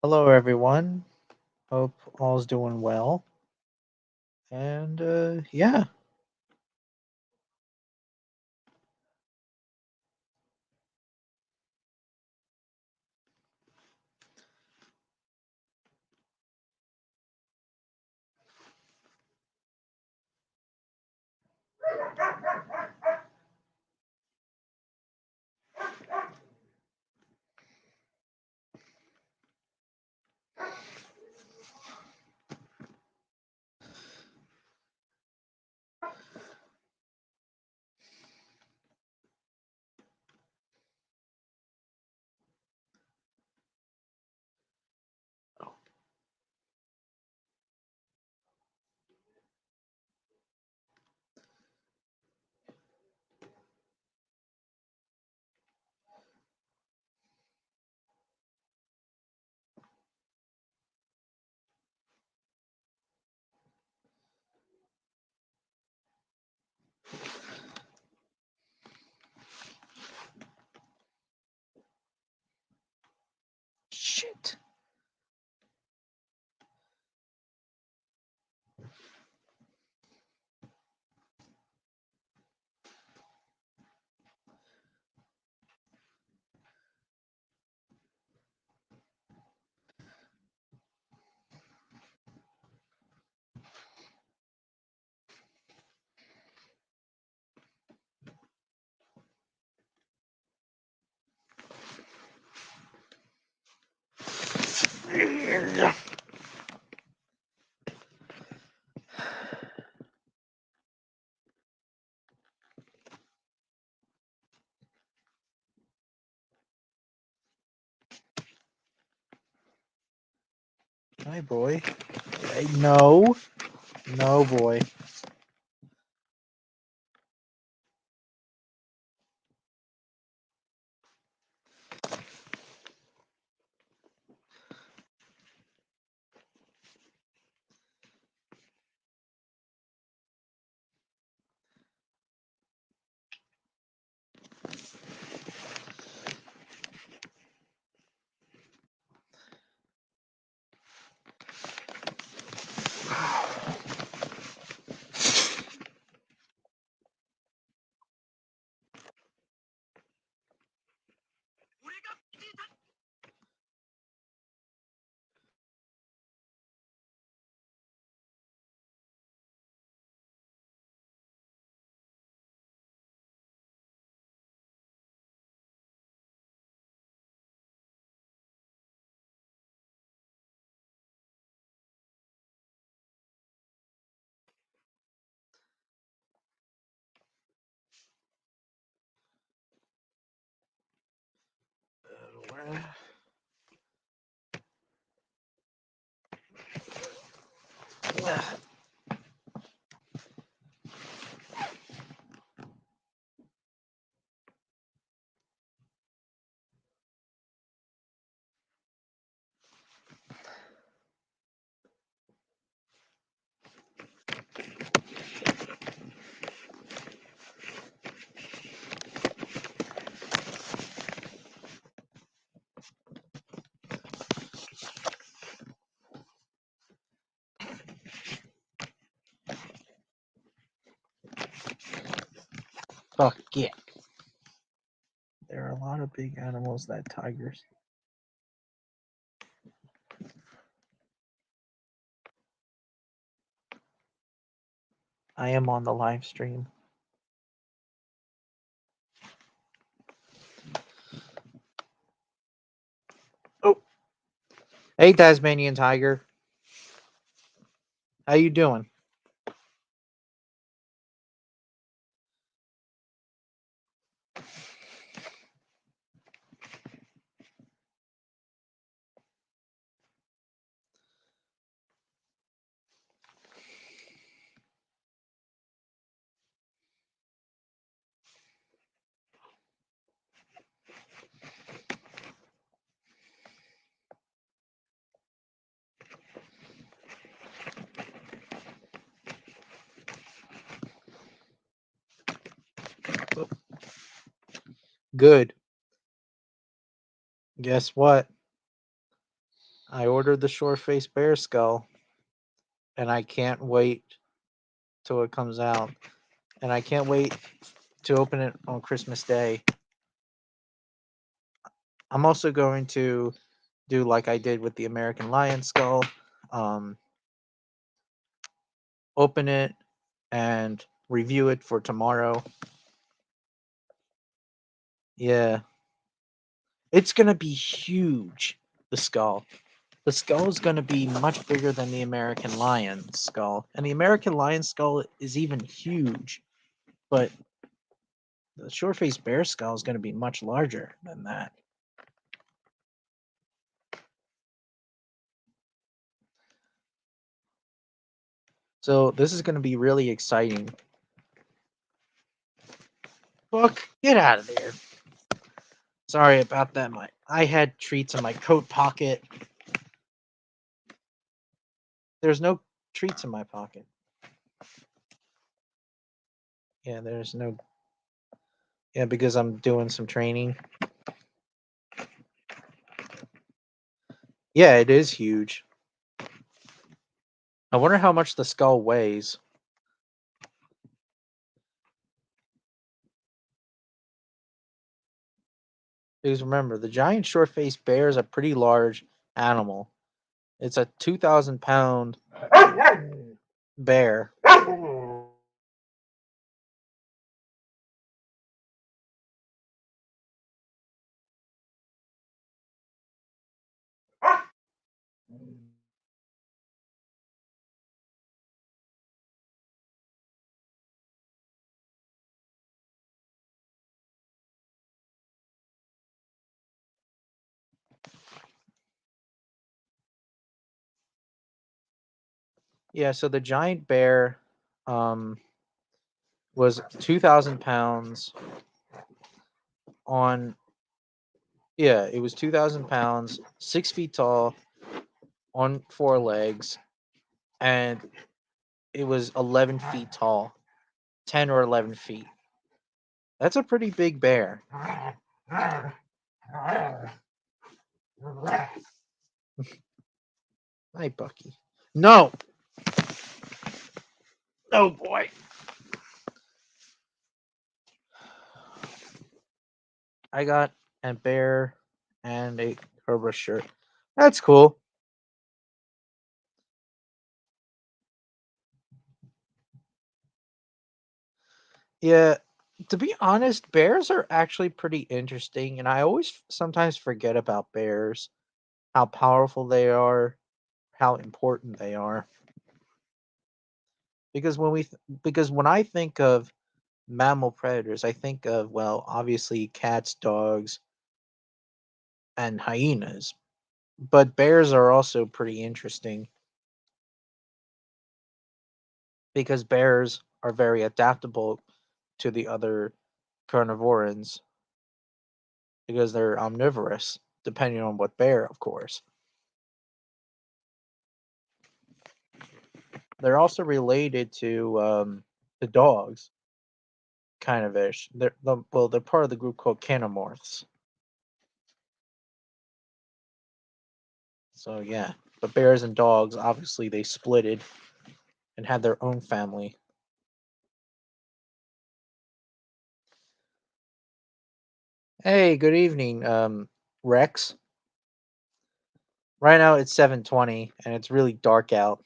Hello, everyone. Hope all's doing well. And yeah, shit. Hi, boy. Hey, no, no, boy. Fuck yeah. There are a lot of big animals, that tigers. I am on the live stream. Oh, hey, Tasmanian tiger. How you doing? Good. Guess what? I ordered the short-faced bear skull, and I can't wait till it comes out. And I can't wait to open it on Christmas Day. I'm also going to do like I did with the American lion skull. Um, Open it and review it for tomorrow. Yeah, it's gonna be huge. The skull. The skull is gonna be much bigger than the American lion skull, and the American lion skull is even huge. But the short-faced bear skull is gonna be much larger than that. So this is gonna be really exciting. Book, get out of there. Sorry about that. I had treats in my coat pocket. There's no treats in my pocket. Yeah, there's no. Yeah, because I'm doing some training. Yeah, it is huge. I wonder how much the skull weighs. Because remember, the giant short-faced bear is a pretty large animal. It's a 2,000-pound bear. Yeah, so the giant bear um, was 2,000 pounds on. Yeah, it was 2,000 pounds, 6 feet tall, on four legs, and it was 11 feet tall, 10 or 11 feet. That's a pretty big bear. Hi, Bucky. No! No, boy. I got a bear and a Cobra shirt. That's cool. Yeah, to be honest, bears are actually pretty interesting, and I always sometimes forget about bears, how powerful they are, how important they are. Because because when I think of mammal predators, I think of, well, obviously cats, dogs, and hyenas. But bears are also pretty interesting because bears are very adaptable to the other carnivorans because they're omnivorous, depending on what bear, of course. They're also related to the dogs, kind of ish. Well, they're part of the group called canomorphs. So yeah, but bears and dogs, obviously, they splitted and had their own family. Hey, good evening, Rex. Right now it's 7:20 and it's really dark out.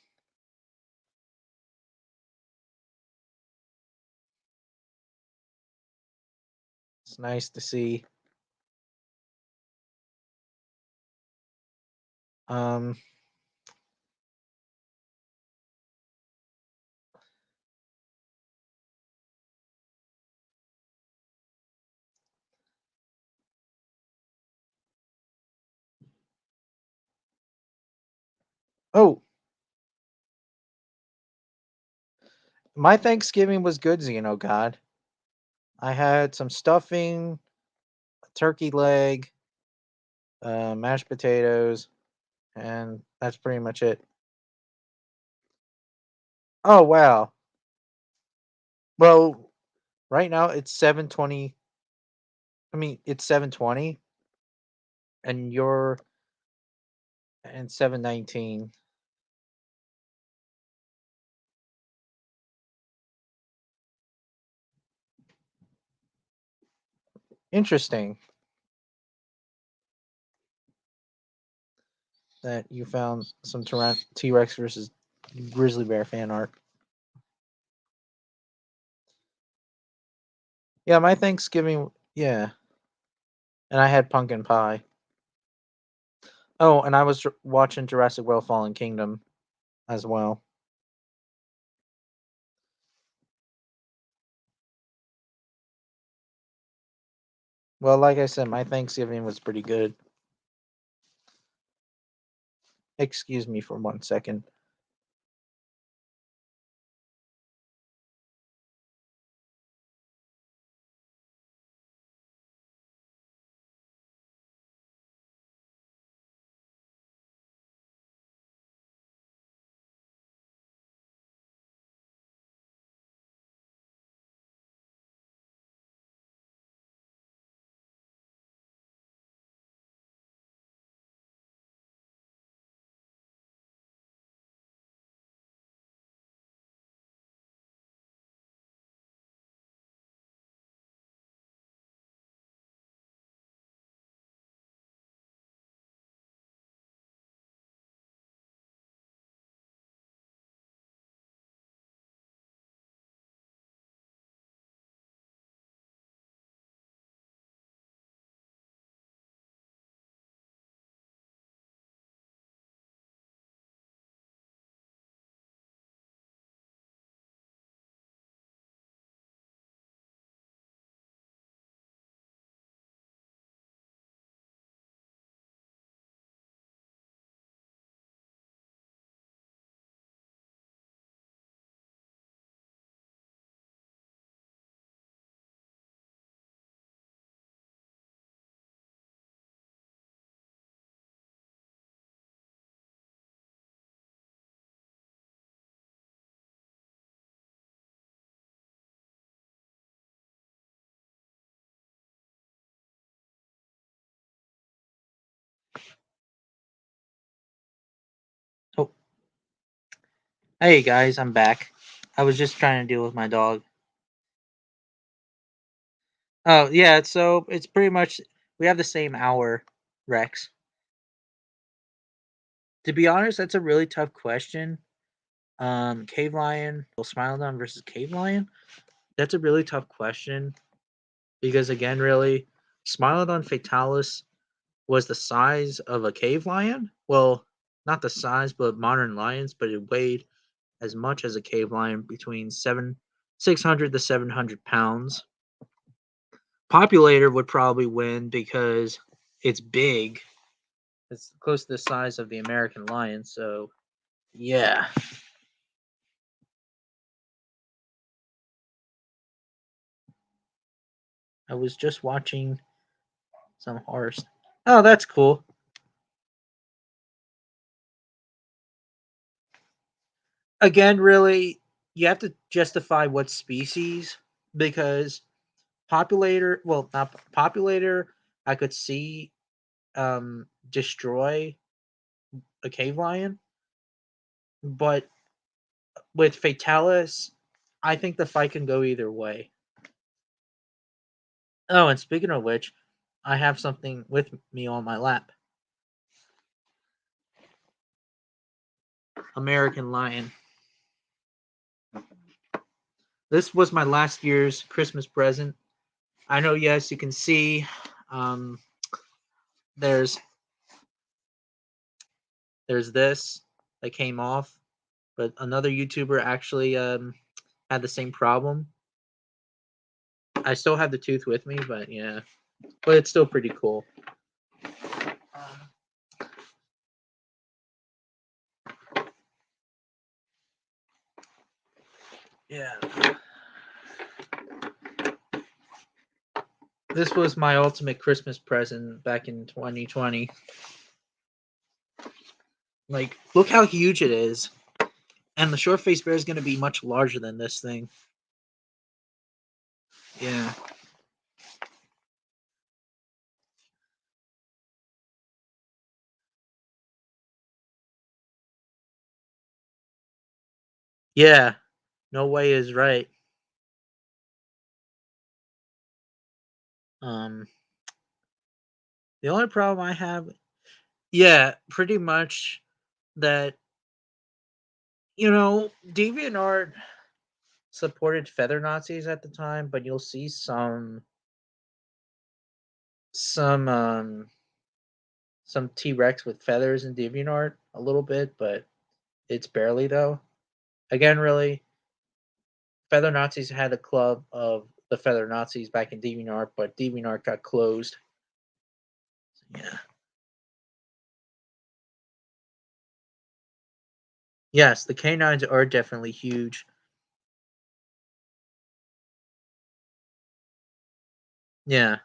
It's nice to see. Um, oh, my Thanksgiving was good, Xeno God. I had some stuffing, a turkey leg, mashed potatoes, and that's pretty much it. Oh wow. Well, right now it's 7:20. I mean, it's 7:20, and and 719. Interesting that you found some T-Rex versus grizzly bear fan art. Yeah, my Thanksgiving. Yeah, and I had pumpkin pie. Oh, and I was watching Jurassic World: Fallen Kingdom as well. Well, like I said, my Thanksgiving was pretty good. Excuse me for 1 second. Oh, hey guys, I'm back. I was just trying to deal with my dog. Oh yeah, so it's pretty much we have the same hour, Rex. To be honest, that's a really tough question. Cave lion, Smilodon versus cave lion. That's a really tough question because again, really, Smilodon fatalis was the size of a cave lion. Well, not the size, but modern lions, but it weighed as much as a cave lion, between 600 to 700 pounds. Populator would probably win because it's big. It's close to the size of the American lion, so yeah. I was just watching some horse. Oh, that's cool. Again, really, you have to justify what species because populator, well, not populator, I could see destroy a cave lion, but with Fatalis, I think the fight can go either way. Oh, and speaking of which, I have something with me on my lap. American lion. This was my last year's Christmas present. I know, yes, you can see um, there's this that came off, but another YouTuber actually had the same problem. I still have the tooth with me, but yeah, but it's still pretty cool. Yeah. This was my ultimate Christmas present back in 2020. Like, look how huge it is. And the short faced bear is going to be much larger than this thing. Yeah. Yeah, no way is right. Um, the only problem I have, yeah, pretty much that DeviantArt supported feather Nazis at the time, but you'll see some some T Rex with feathers in DeviantArt a little bit, but it's barely though. Again, really, feather Nazis had a club of the feather Nazis back in DeviantArt, but DeviantArt got closed. Yeah. Yes, the canines are definitely huge. Yeah.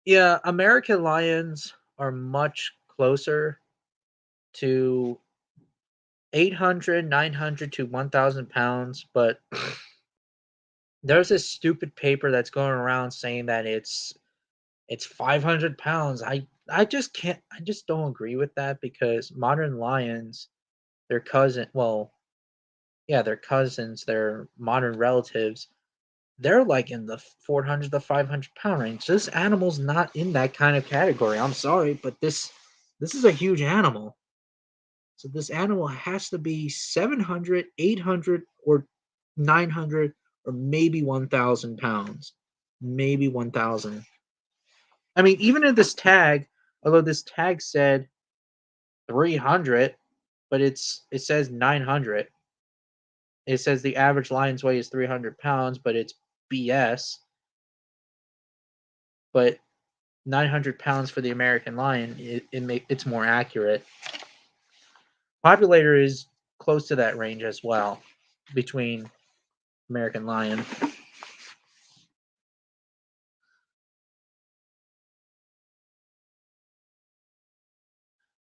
Yeah, American lions are much closer to 800, 900 to 1,000 pounds, but there's this stupid paper that's going around saying that it's 500 pounds. I just can't. I just don't agree with that because modern lions, their cousin, well, yeah, their cousins, their modern relatives, they're like in the 400 to 500 pound range. This animal's not in that kind of category. I'm sorry, but this is a huge animal. So this animal has to be 700, 800, or 900, or maybe 1,000 pounds. Maybe 1,000. I mean, even in this tag, although this tag said 300, but it says 900. It says the average lion's weight is 300 pounds, but it's BS. But 900 pounds for the American lion, it's more accurate. Populator is close to that range as well between American lion.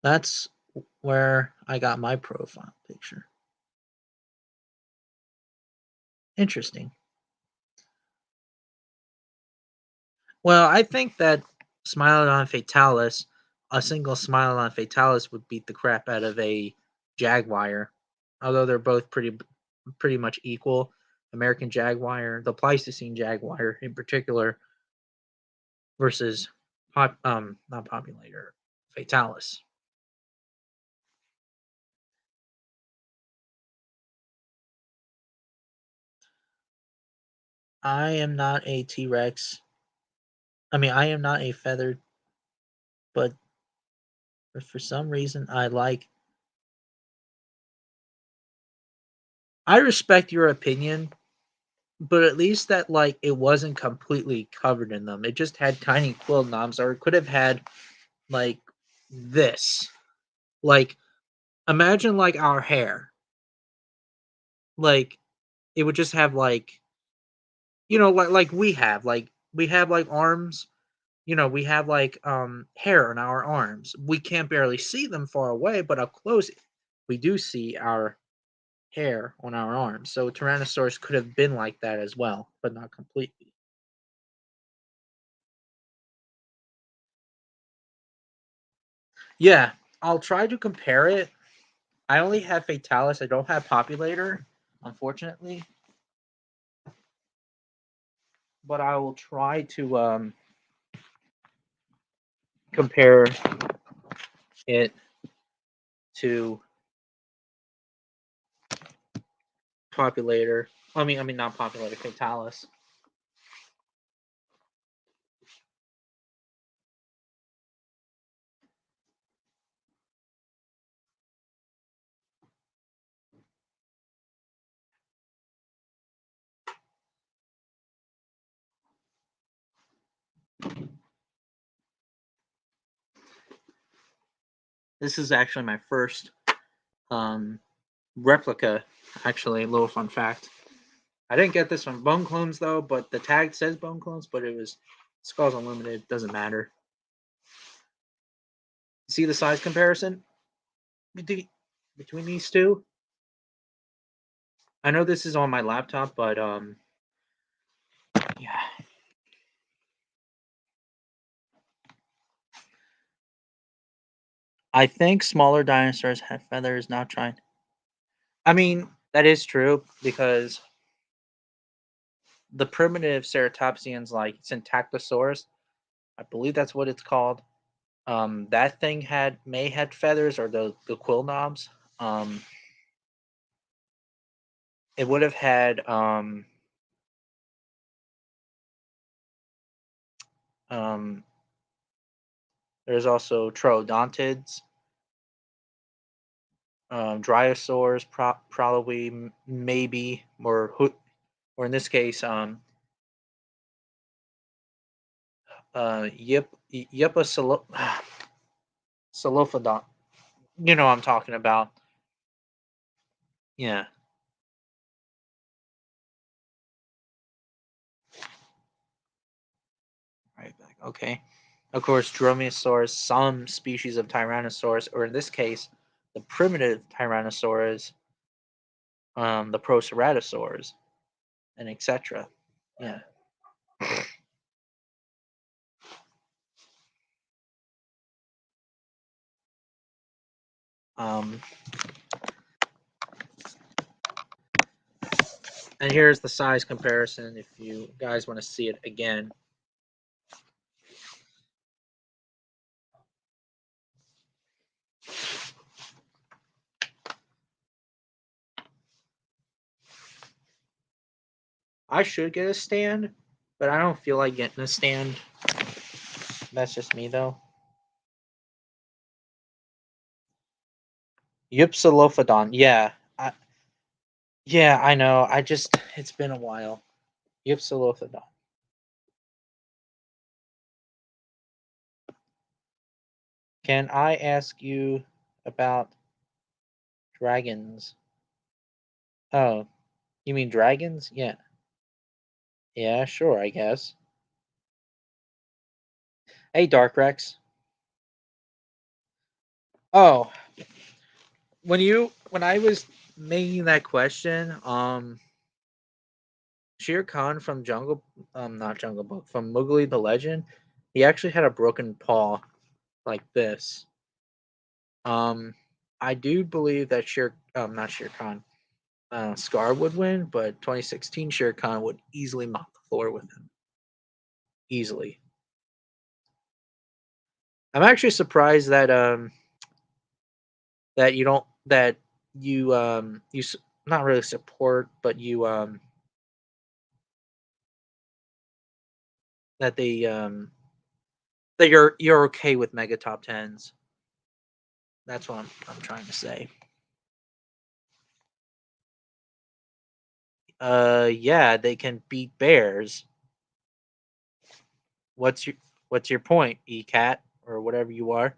That's where I got my profile picture. Interesting. Well, I think that Smilodon fatalis, a single Smilodon fatalis would beat the crap out of a jaguar, although they're both pretty much equal. American jaguar, the Pleistocene jaguar in particular, versus not populator fatalis. I am not a T Rex. I mean, I am not a feathered, but for some reason, I respect your opinion, but at least that like it wasn't completely covered in them. It just had tiny quill knobs, or it could have had like this. Like imagine like our hair. Like it would just have like like we have like arms. We have like hair on our arms. We can't barely see them far away, but up close we do see our hair on our arms. So Tyrannosaurus could have been like that as well, but not completely. Yeah, I'll try to compare it. I only have Fatalis. I don't have Populator, unfortunately, but I will try to compare it to Populator. I mean not Populator, Fatalis. This is actually my first um, replica. Actually, a little fun fact. I didn't get this from Bone Clones though, but the tag says Bone Clones, but it was Skulls Unlimited. Doesn't matter. See the size comparison between these two? I know this is on my laptop, but yeah. I think smaller dinosaurs had feathers. Not trying. I mean, that is true because the primitive ceratopsians like Syntactosaurus, I believe that's what it's called. That thing may had feathers or the quill knobs. Um, it would have had um, there's also troodontids, dryosaurs, probably maybe or in this case Yippa You know what I'm talking about. Yeah. Right back. Okay. Of course, Dromaeosaurus, some species of Tyrannosaurus, or in this case, the primitive Tyrannosaurus, the Proceratosaurs, and etc. Yeah. Um, and here's the size comparison if you guys want to see it again. I should get a stand, but I don't feel like getting a stand. That's just me, though. Ypsilophodon. Yeah, I know. It's been a while. Ypsilophodon. Can I ask you about dragons? Oh, you mean dragons? Yeah. Yeah, sure, I guess. Hey, Dark Rex. Oh, when I was making that question, Shere Khan from not Jungle Book, from Mowgli the Legend, he actually had a broken paw like this. Um, I do believe that not Shere Khan, Scar would win, but 2016 Shere Khan would easily mop the floor with him. Easily. I'm actually surprised that you don't that you not really support, but you that they that you're okay with mega top tens. That's what I'm trying to say. Yeah, they can beat bears. What's your what's your point, E cat or whatever you are?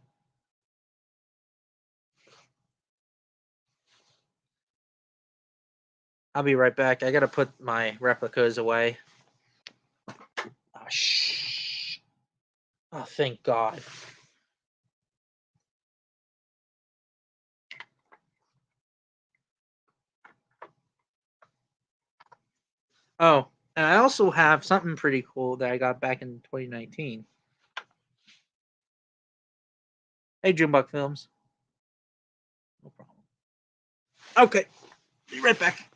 I'll be right back. I gotta put my replicas away. Oh, shh. Oh, thank God. Oh, and I also have something pretty cool that I got back in 2019. Hey, Junebug Films. No problem. Okay, be right back.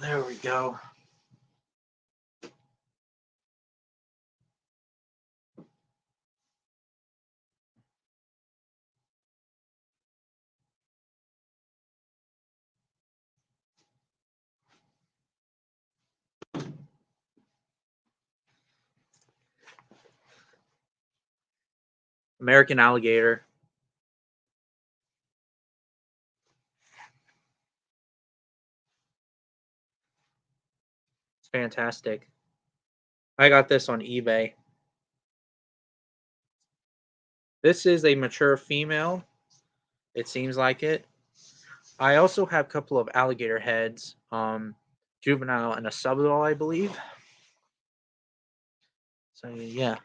There we go. American Alligator. It's fantastic. I got this on eBay. This is a mature female. It seems like it. I also have a couple of alligator heads, juvenile and a subadult, I believe. So yeah,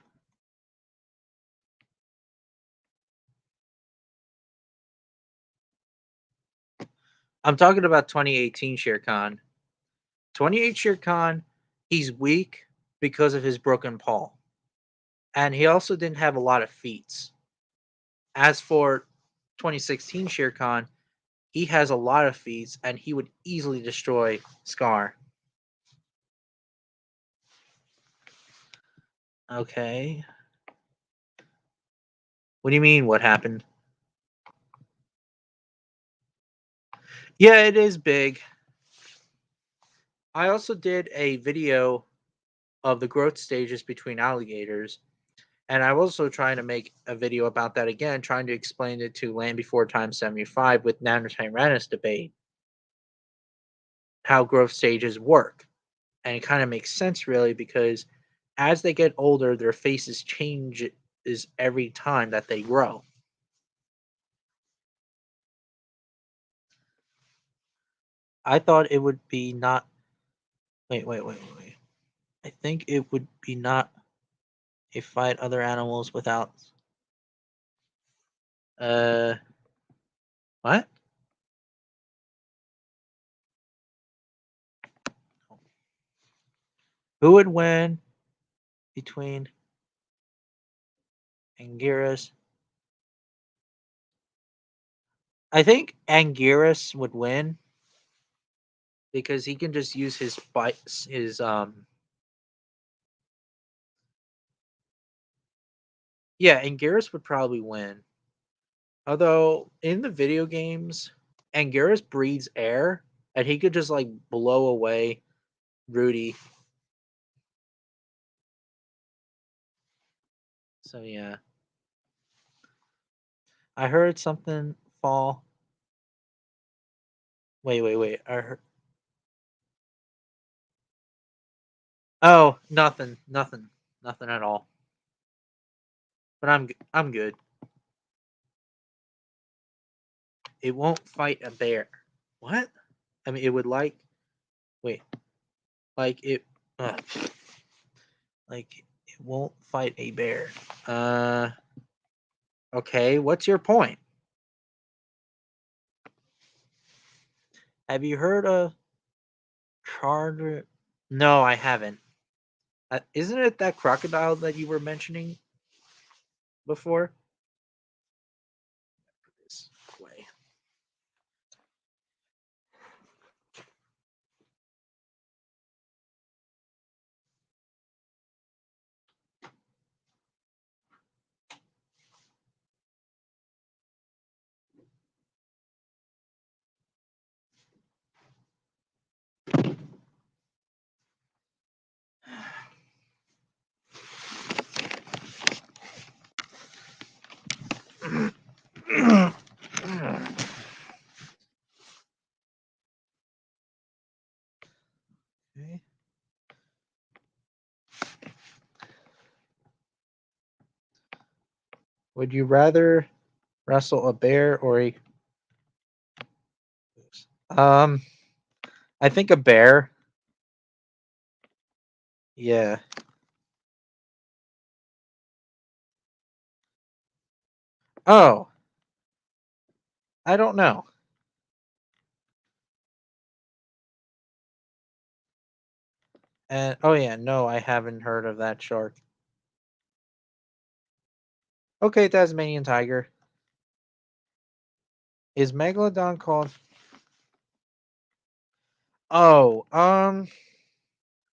I'm talking about 2018 Shere Khan. 28 Shere Khan, he's weak because of his broken paw. And he also didn't have a lot of feats. As for 2016 Shere Khan, he has a lot of feats and he would easily destroy Scar. Okay. What do you mean, what happened? Yeah, it is big. I also did a video of the growth stages between alligators. And I'm also trying to make a video about that again, trying to explain it to Land Before Time 75 with Nanotyrannus debate, how growth stages work. And it kind of makes sense, really, because as they get older, their faces change is every time that they grow. I thought it would be not. Wait. I think it would be not a fight other animals without. Uh, what? Who would win between Anguirus? I think Anguirus would win because he can just use his bites, his Yeah, Anguirus would probably win. Although in the video games, Anguirus breathes air and he could just like blow away Rudy. So yeah. I heard something fall. Wait. I heard Oh, nothing at all. But I'm good. It won't fight a bear. What? I mean, it would wait, like it, uh, like it won't fight a bear. Uh, okay. What's your point? Have you heard of Charter? No, I haven't. Isn't it that crocodile that you were mentioning before? This way. Okay. Would you rather wrestle a bear or a? Um, I think a bear. Yeah. Oh, I don't know. And oh yeah, no, I haven't heard of that shark. Okay, Tasmanian tiger. Is megalodon called? Oh,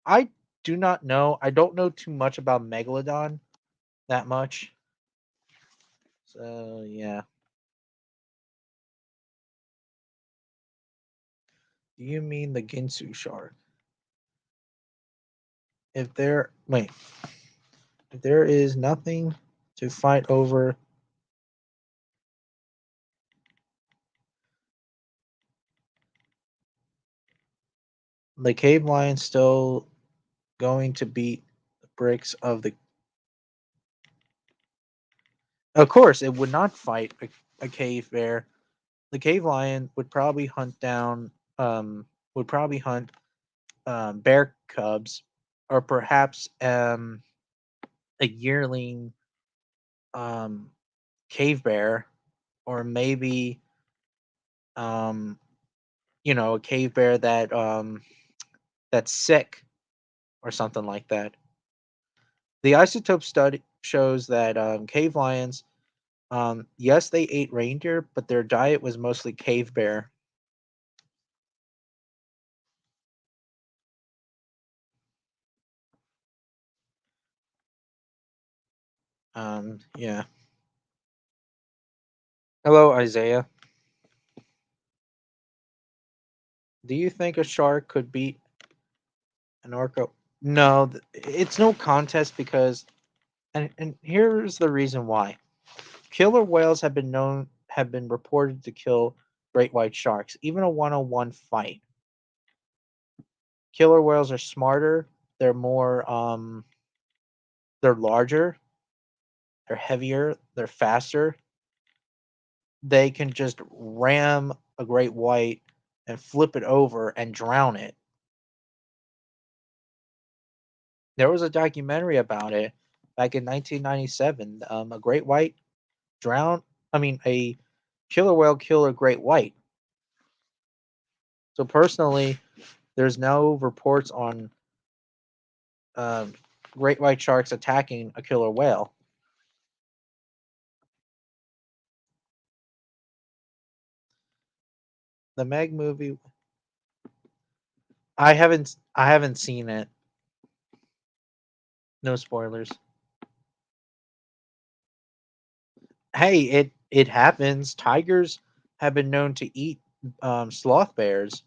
I do not know. I don't know too much about megalodon that much. So yeah. Do you mean the Ginsu shark? If there wait, if there is nothing to fight over, the cave lion still going to beat the bricks of the. Of course, it would not fight a cave bear. The cave lion would probably hunt down would probably hunt bear cubs or perhaps a yearling um cave bear or maybe um a cave bear that's sick or something like that. The isotope study shows that cave lions, yes, they ate reindeer, but their diet was mostly cave bear. Yeah. Hello, Isaiah. Do you think a shark could beat an orca? No, it's no contest because, and here's the reason why. Killer whales have been reported to kill great white sharks, even a one-on-one fight. Killer whales are smarter. They're more they're larger, they're heavier, they're faster. They can just ram a great white and flip it over and drown it. There was a documentary about it back in 1997. A great white drowned. I mean, a killer whale killed a great white. So personally, there's no reports on um, great white sharks attacking a killer whale. The Meg movie, I haven't seen it. No spoilers. Hey, it happens. Tigers have been known to eat sloth bears.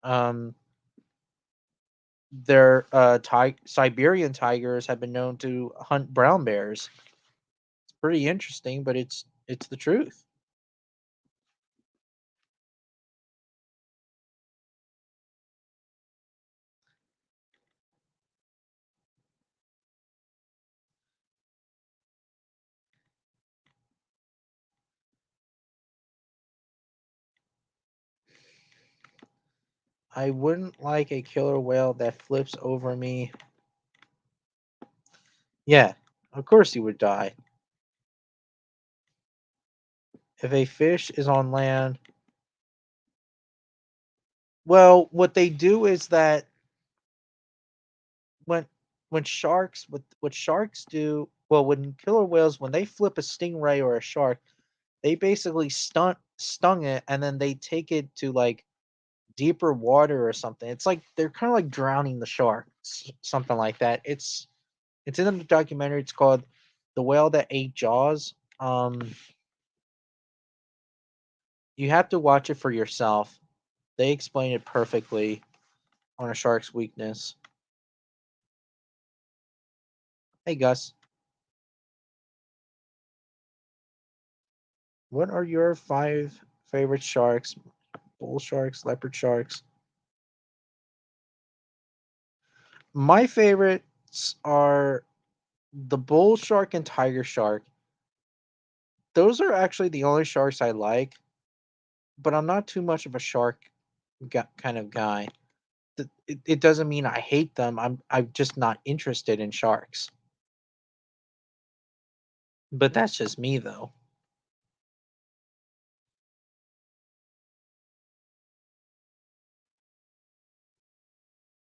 Um, their Siberian tigers have been known to hunt brown bears. It's pretty interesting, but it's the truth. I wouldn't like a killer whale that flips over me. Yeah, of course he would die. If a fish is on land, well, what they do is that when what sharks do, well, when killer whales when they flip a stingray or a shark, they basically stung it and then they take it to like deeper water or something. It's like they're kind of like drowning the shark, something like that. It's in the documentary. It's called "The Whale That Ate Jaws." You have to watch it for yourself. They explain it perfectly on a shark's weakness. Hey Gus, what are your five favorite sharks? Bull sharks, leopard sharks. My favorites are the bull shark and tiger shark. Those are actually the only sharks I like, but I'm not too much of a shark kind of guy. It doesn't mean I hate them. I'm just not interested in sharks. But that's just me though.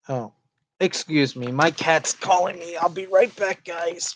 Oh, excuse me. My cat's calling me. I'll be right back, guys.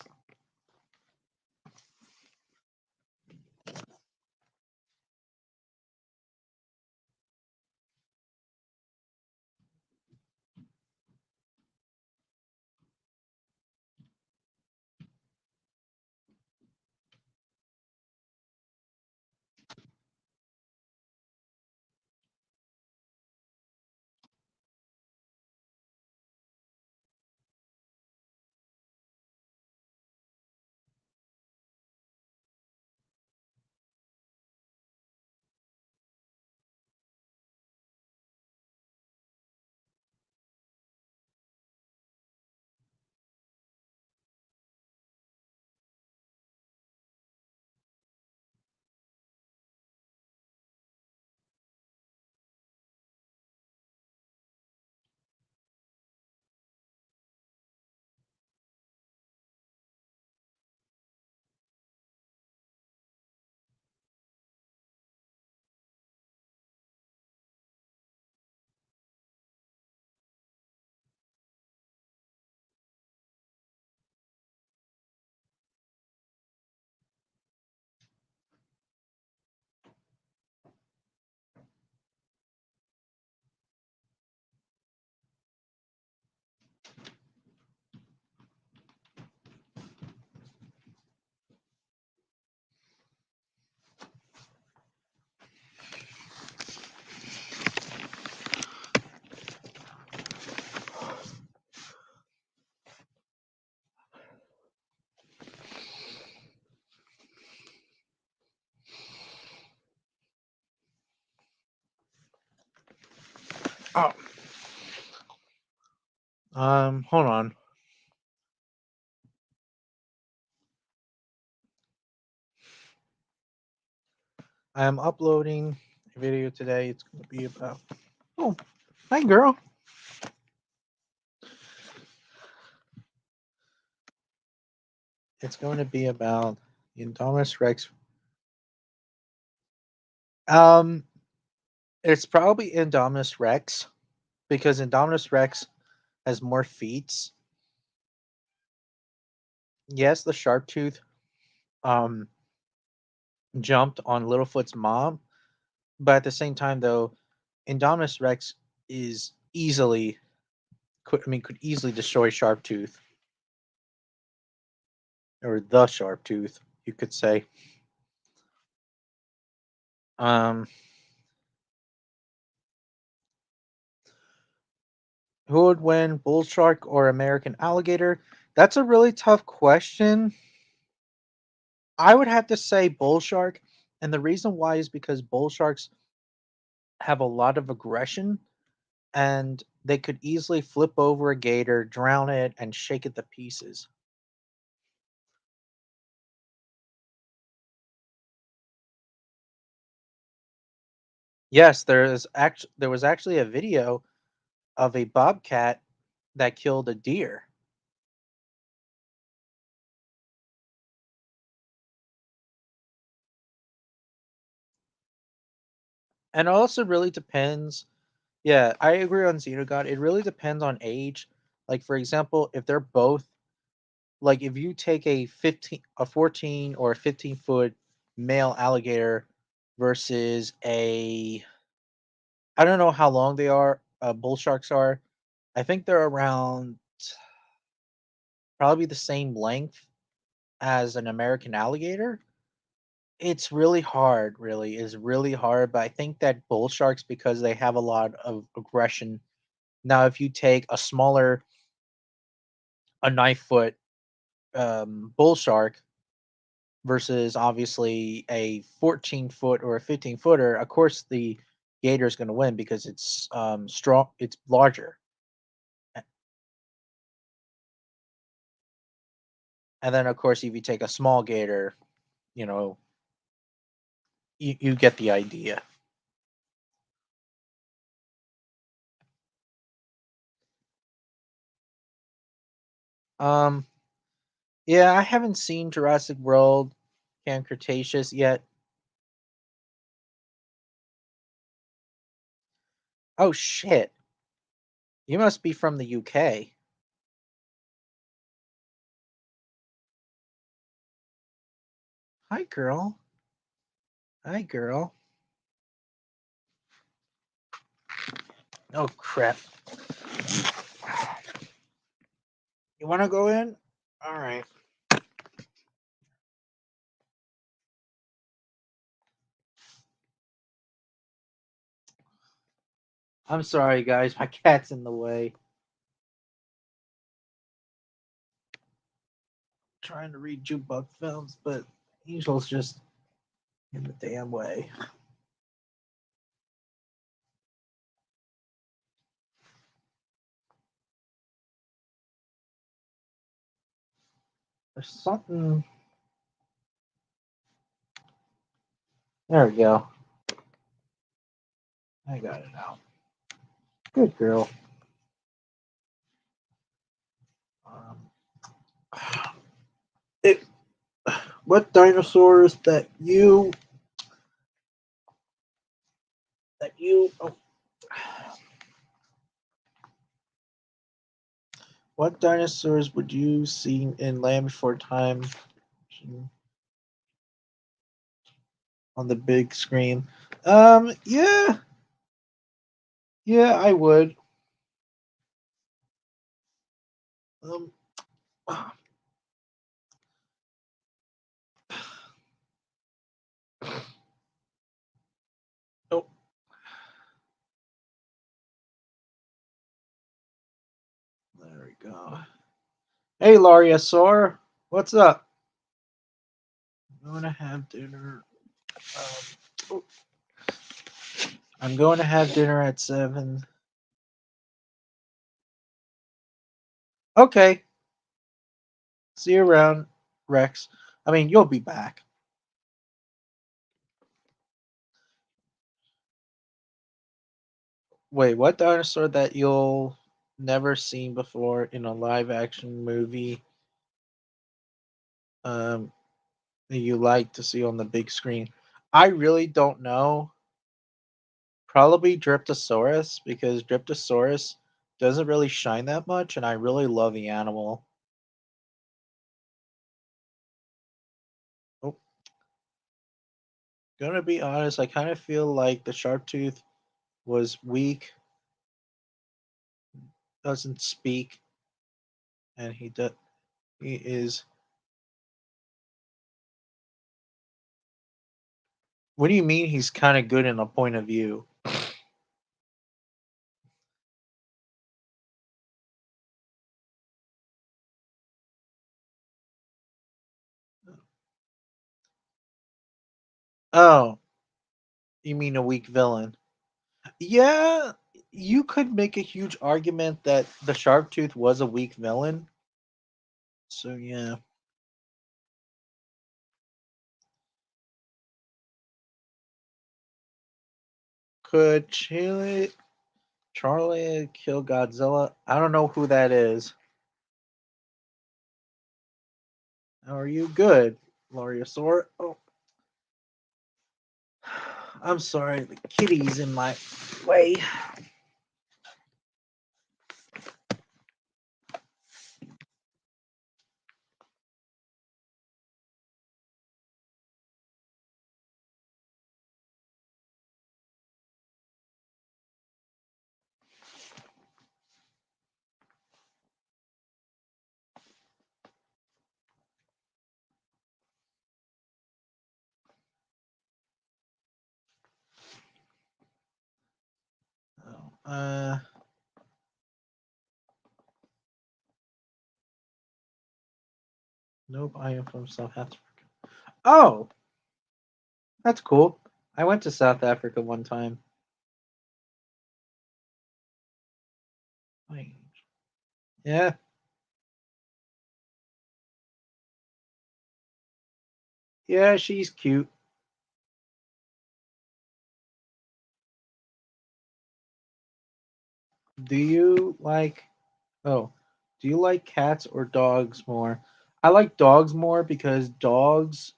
Oh. Hold on. I am uploading a video today. It's going to be about. Oh, hi, girl. It's going to be about the Indominus Rex. It's probably Indominus Rex because Indominus Rex has more feats. Yes, the sharp tooth um jumped on Littlefoot's mom, but at the same time though, Indominus Rex is could easily destroy Sharptooth, or the Sharptooth, you could say. Um, who would win, bull shark or American alligator? That's a really tough question. I would have to say bull shark, and the reason why is because bull sharks have a lot of aggression, and they could easily flip over a gator, drown it, and shake it to pieces. Yes, there was actually a video of a bobcat that killed a deer. And it also really depends. Yeah, I agree on Xenogod. It really depends on age. Like for example, if they're both like if you take a 14 or a 15-foot male alligator versus a I don't know how long they are, bull sharks are. I think they're around probably the same length as an American alligator. It's really hard, really. It's really hard, but I think that bull sharks, because they have a lot of aggression. Now, if you take a 9 foot bull shark versus obviously a 14-foot or a 15-footer, of course the gator is going to win because it's strong, it's larger. And then, of course, if you take a small gator, you know, you get the idea. Um, yeah, I haven't seen Jurassic World Camp Cretaceous yet. Oh shit! You must be from the UK. Hi, girl. Hi, girl. Oh crap! You want to go in? All right. I'm sorry, guys. My cat's in the way. Trying to read jukebox films, but Angel's just in the damn way. There's something. There we go. I got it now. Good girl. Um, it, what dinosaurs that you what dinosaurs would you see in Land Before Time on the big screen? Yeah, yeah, I would. Um, oh, there we go. Hey, Lariasaur, what's up? I'm going to have dinner. Um, oh, I'm going to have dinner at 7. Okay, see you around, Rex. I mean, you'll be back. Wait, what dinosaur that you'll never seen before in a live action movie um that you like to see on the big screen? I really don't know. Probably Dryptosaurus because Dryptosaurus doesn't really shine that much and I really love the animal. Oh, gonna be honest, I kind of feel like the shark tooth was weak, doesn't speak, and he is. What do you mean he's kind of good in a point of view? Oh, you mean a weak villain? Yeah, you could make a huge argument that the shark tooth was a weak villain. So yeah, could Charlie kill Godzilla? I don't know who that is. How are you? Good, Loriosaur. Oh, I'm sorry, the kitty's in my way. Oh, nope. I am from South Africa. Oh, that's cool. I went to South Africa one time. Wait. Yeah, yeah, she's cute. Do you like? Oh, do you like cats or dogs more? I like dogs more because dogs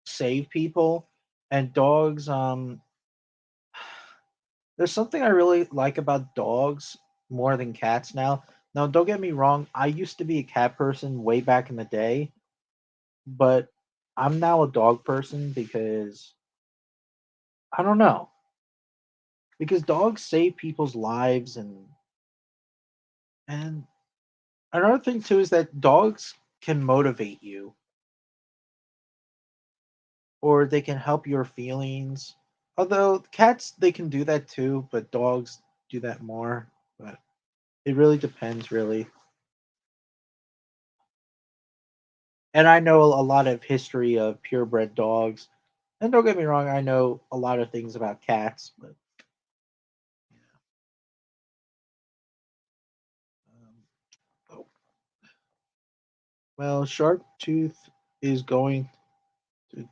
save people, and dogs. There's something I really like about dogs more than cats now. Now, don't get me wrong. I used to be a cat person way back in the day, but I'm now a dog person because I don't know. Because dogs save people's lives and another thing too is that dogs can motivate you or they can help your feelings. Although cats they can do that too, but dogs do that more. But it really depends really. And I know a lot of history of purebred dogs. And don't get me wrong, I know a lot of things about cats, but oh, well, Shark Tooth is going to,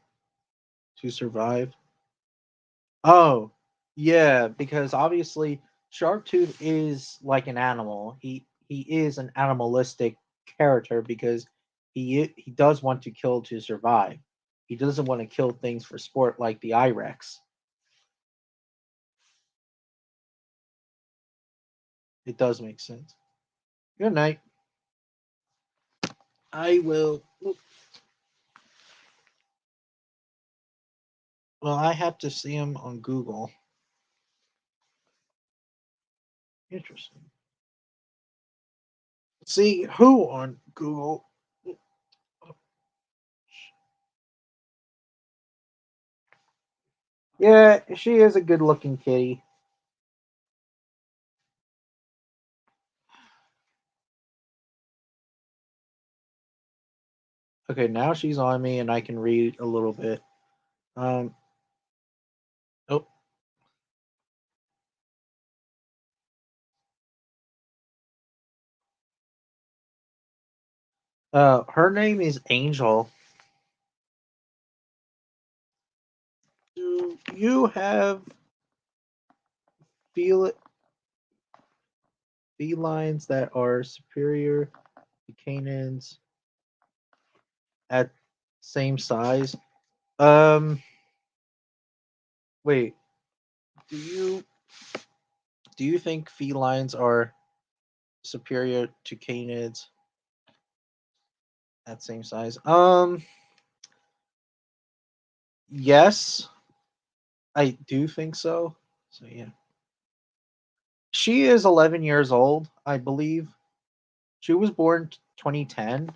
to survive. Oh, yeah, because obviously Sharktooth is like an animal. He is an animalistic character because he does want to kill to survive. He doesn't want to kill things for sport like the Irex. It does make sense. Good night. I will. Well, I have to see him on Google. Interesting. See who on Google? Yeah, she is a good-looking kitty. Okay, now she's on me, and I can read a little bit. Um. Oh, Her name is Angel. Do you have fel- felines that are superior to canids at same size? Um, Wait. Do you think felines are superior to canids at same size? Yes, I do think so. So yeah. She is 11 years old, I believe. She was born 2010.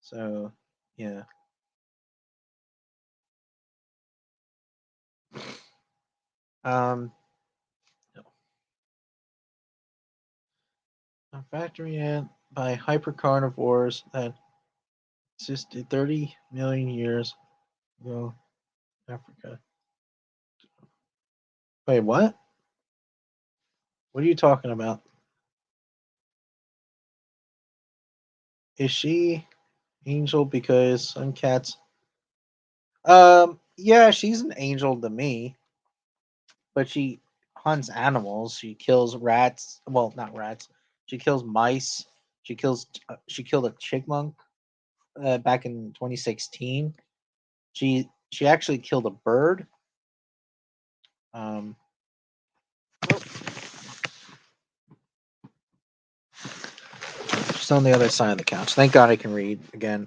So, yeah. Um, a factory ant by hypercarnivores that existed 30 million years ago in Africa. Wait, what? What are you talking about? Is she angel because some cats? Yeah, she's an angel to me, but she hunts animals. She kills rats. Well, not rats. She kills mice. She killed a chipmunk back in 2016. She actually killed a bird. Um, she's on the other side of the couch. Thank God I can read again.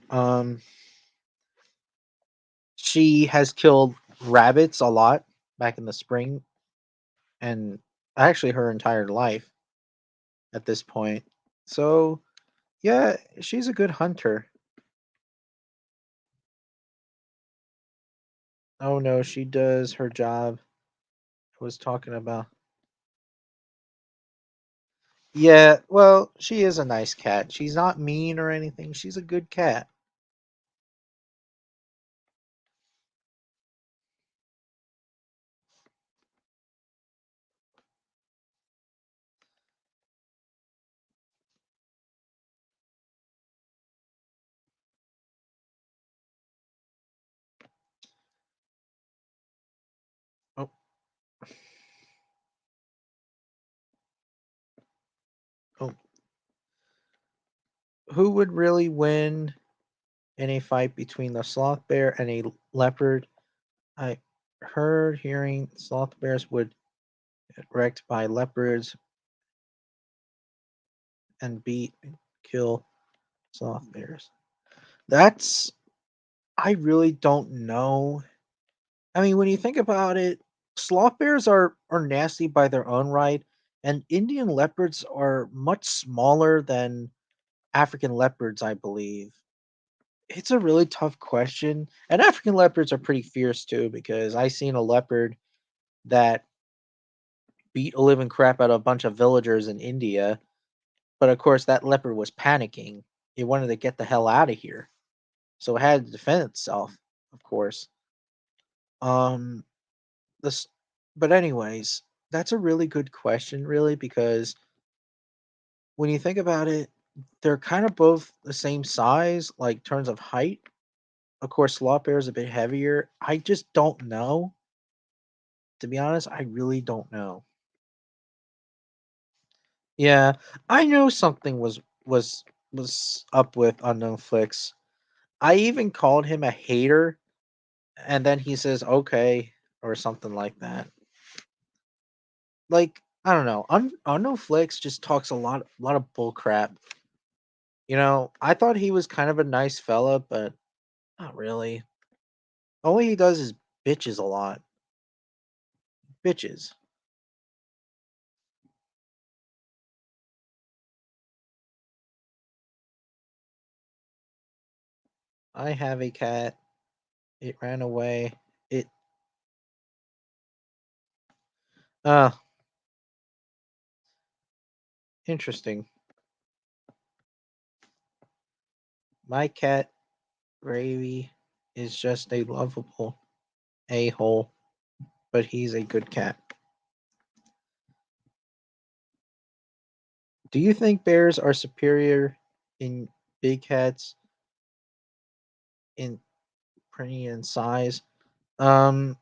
She has killed rabbits a lot back in the spring, and actually her entire life at this point. So yeah, she's a good hunter. Oh no, she does her job. I was talking about. Yeah, well, she is a nice cat. She's not mean or anything. She's a good cat. Oh, oh. Who would really win in a fight between the sloth bear and a leopard? I heard hearing sloth bears would get wrecked by leopards and beat and kill sloth bears. That's I really don't know. I mean, when you think about it, sloth bears are nasty by their own right, and Indian leopards are much smaller than African leopards, I believe. It's a really tough question. And African leopards are pretty fierce too, because I seen a leopard that beat a living crap out of a bunch of villagers in India. But of course, that leopard was panicking. It wanted to get the hell out of here, so it had to defend itself. Of course. Um. This, but anyways, that's a really good question, really, because when you think about it, they're kind of both the same size, like terms of height. Of course, sloth bear is a bit heavier. I just don't know. To be honest, I really don't know. Yeah, I know something was up with Unknown Flicks. I even called him a hater, and then he says okay or something like that. Like I don't know. Unknown Flicks just talks a lot of bull crap. I thought he was kind of a nice fella, but not really. All he does is bitches a lot. Bitches. I have a cat. It ran away. It uh Interesting. My cat Gravy is just a lovable a-hole, but he's a good cat. Do you think bears are superior in big cats in pretty in size. Um,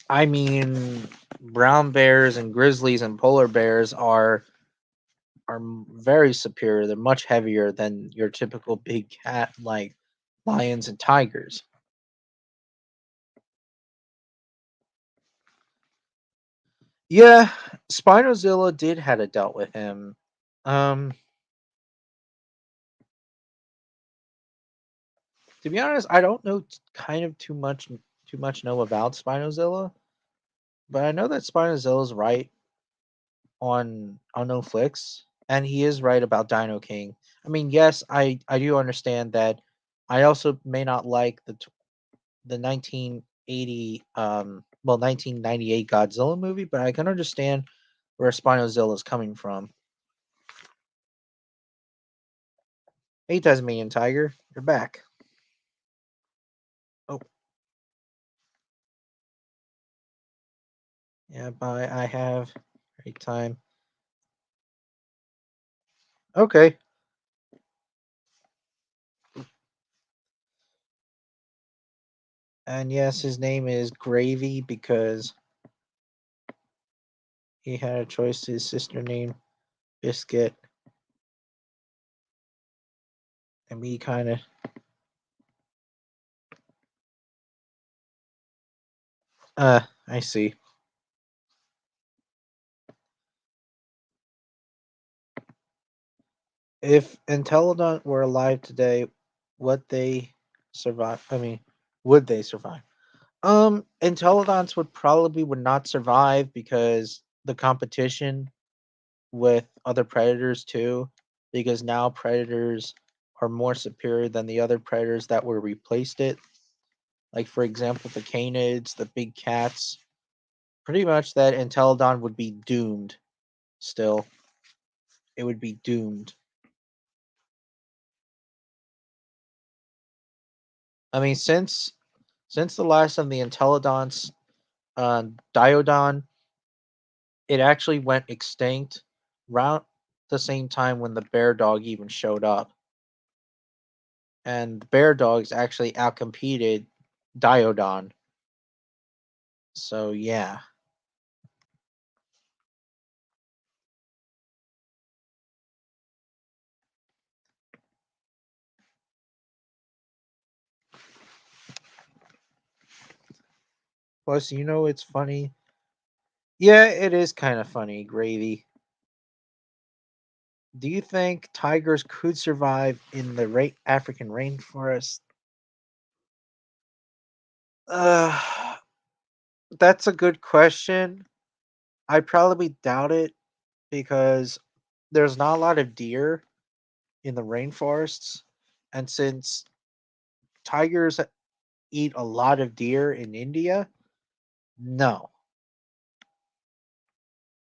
I mean, brown bears and grizzlies and polar bears are very superior. They're much heavier than your typical big cat like lions and tigers. Yeah, Spinozilla did had a dealt with him. Um, to be honest, I don't know kind of too much know about Spinozilla, but I know that Spinozilla's right on no flicks, and he is right about Dino King. I mean, yes, I do understand that. I also may not like the 1980 well 1998 Godzilla movie, but I can understand where Spinozilla is coming from. Hey, Tasmanian Tiger, you're back. Oh, yeah, but I have great time. Okay, and yes, his name is Gravy because he had a choice to his sister named Biscuit, and we kind of I see. If Intellidont were alive today, would they survive? I mean, would they survive? Intellidonts would not survive because the competition with other predators too, because now predators are more superior than the other predators that were replaced it. Like for example, the Canids, the big cats. Pretty much that Intellidon would be doomed. Still, it would be doomed. I mean, since the last of the Intellidonts, Diodon, it actually went extinct around the same time when the bear dog even showed up. And the bear dogs actually outcompeted Diodon. So yeah. Plus, it's funny. Yeah, it is kind of funny, Gravy. Do you think tigers could survive in the African rainforest? Uh, that's a good question. I probably doubt it because there's not a lot of deer in the rainforests, and since tigers eat a lot of deer in India, no.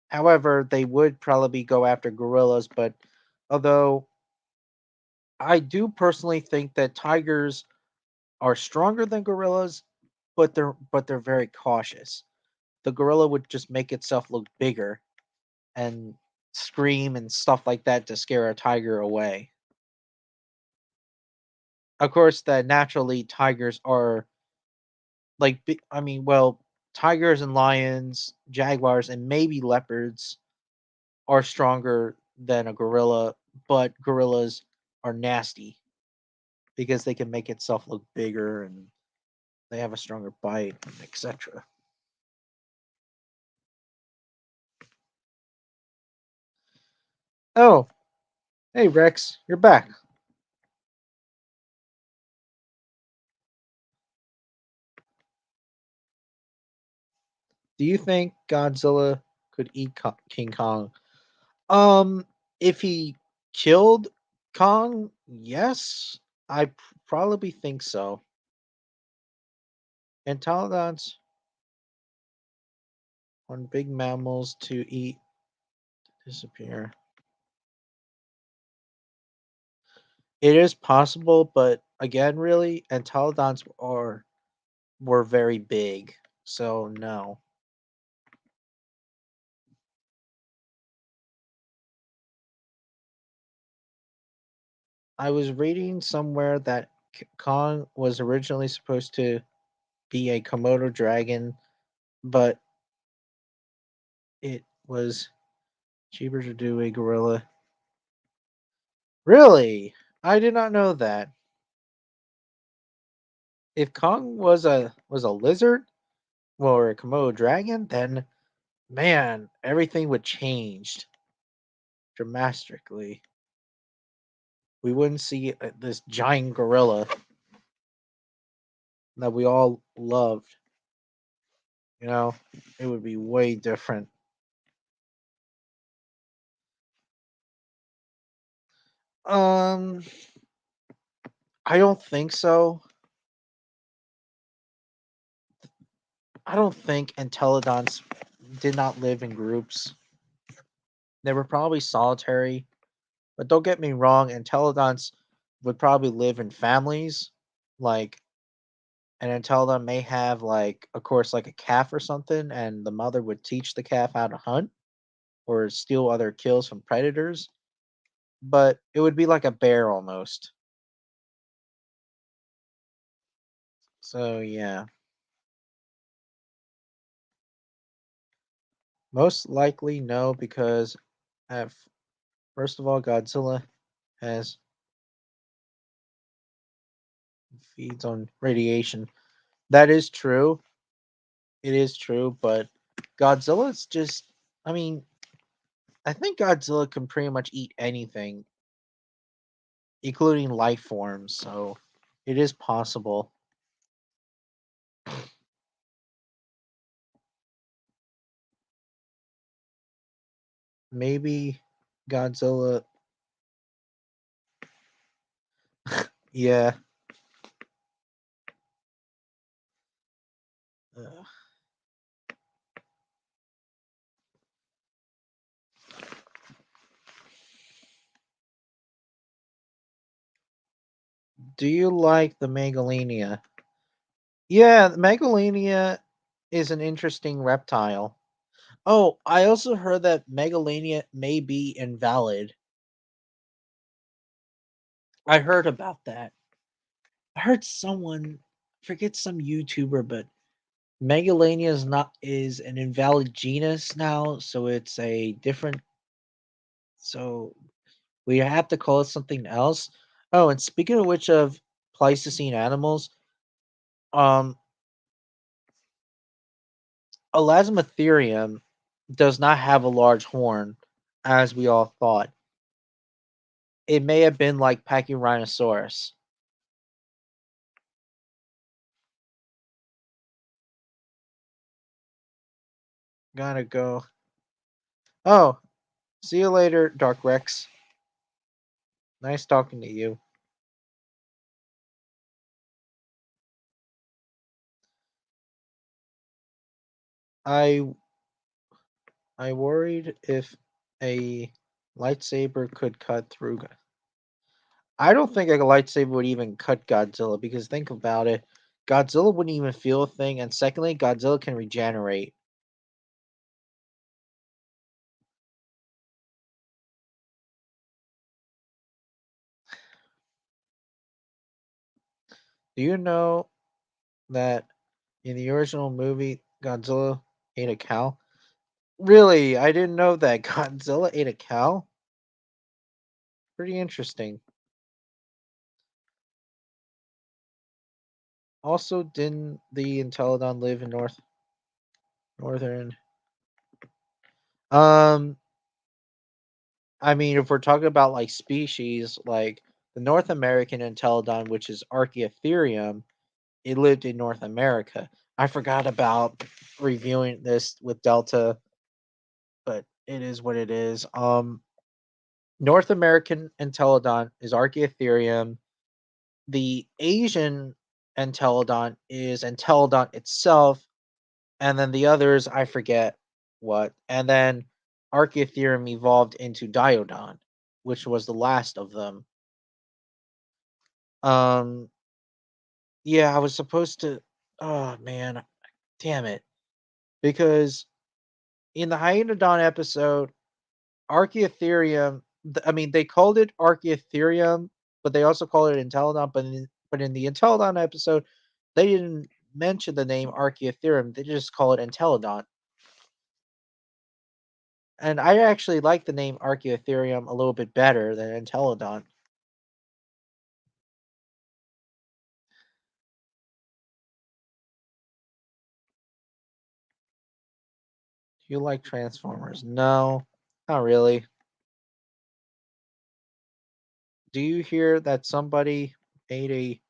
However, they would probably go after gorillas, but although I do personally think that tigers are stronger than gorillas, but they're very cautious. The gorilla would just make itself look bigger and scream and stuff like that to scare a tiger away. Of course, that naturally tigers are like I mean, well, tigers and lions, jaguars, and maybe leopards are stronger than a gorilla, but gorillas are nasty because they can make itself look bigger and they have a stronger bite, etc. Oh, hey Rex, you're back. Do you think Godzilla could eat King Kong? Um, if he killed Kong, yes, I probably think so. Entelodons on big mammals to eat disappear. It is possible, but again, really, entelodons were very big, so no. I was reading somewhere that Kong was originally supposed to be a Komodo dragon, but it was cheaper to do a gorilla. Really? I did not know that. If Kong was a lizard or a Komodo dragon, then man, everything would change dramatically. We wouldn't see this giant gorilla that we all loved. You know, it would be way different. Um, I don't think so. I don't think Intellidonts did not live in groups. They were probably solitary, but don't get me wrong, Intellidonts would probably live in families. Like an Intellidont may have like, of course, like a calf or something, and the mother would teach the calf how to hunt or steal other kills from predators. But it would be like a bear almost. So yeah, most likely no, because at first of all, Godzilla has feeds on radiation. That is true. It is true, but Godzilla's just. I mean, I think Godzilla can pretty much eat anything, including life forms. So it is possible. Maybe Godzilla. Yeah. Uh, do you like the Megalania? Yeah, the Megalania is an interesting reptile. Oh, I also heard that Megalania may be invalid. I heard about that. I heard someone forget some YouTuber, but Megalania is an invalid genus now, so it's a different. So we have to call it something else. Oh, and speaking of which, of Pleistocene animals, um, Elasmotherium does not have a large horn, as we all thought. It may have been like Pachyrhinosaurus. Gotta go. Oh, see you later, Dark Rex. Nice talking to you. I I worried if a lightsaber could cut through. I don't think like a lightsaber would even cut Godzilla because think about it. Godzilla wouldn't even feel a thing, and secondly, Godzilla can regenerate. Do you know that in the original movie, Godzilla ate a cow? Really? I didn't know that Godzilla ate a cow. Pretty interesting. Also, didn't the Intellidon live in northern? Um, I mean, if we're talking about like species, like the North American Intellidon, which is Archaeotherium, it lived in North America. I forgot about reviewing this with Delta, but it is what it is. North American Intellidon is Archaeotherium. The Asian Intellidon is Intellidon itself, and then the others I forget what. And then Archaeotherium evolved into Diodon, which was the last of them. Um, yeah, I was supposed to. Oh man, damn it! Because in the Hyaenodon episode, Archaeotherium. I mean, they called it Archaeotherium, but they also call it Intellidont. But in the Intellidont episode, they didn't mention the name Archaeotherium. They just call it Intellidont. And I actually like the name Archaeotherium a little bit better than Intellidont. Do you like Transformers? No, not really. Do you hear that somebody made a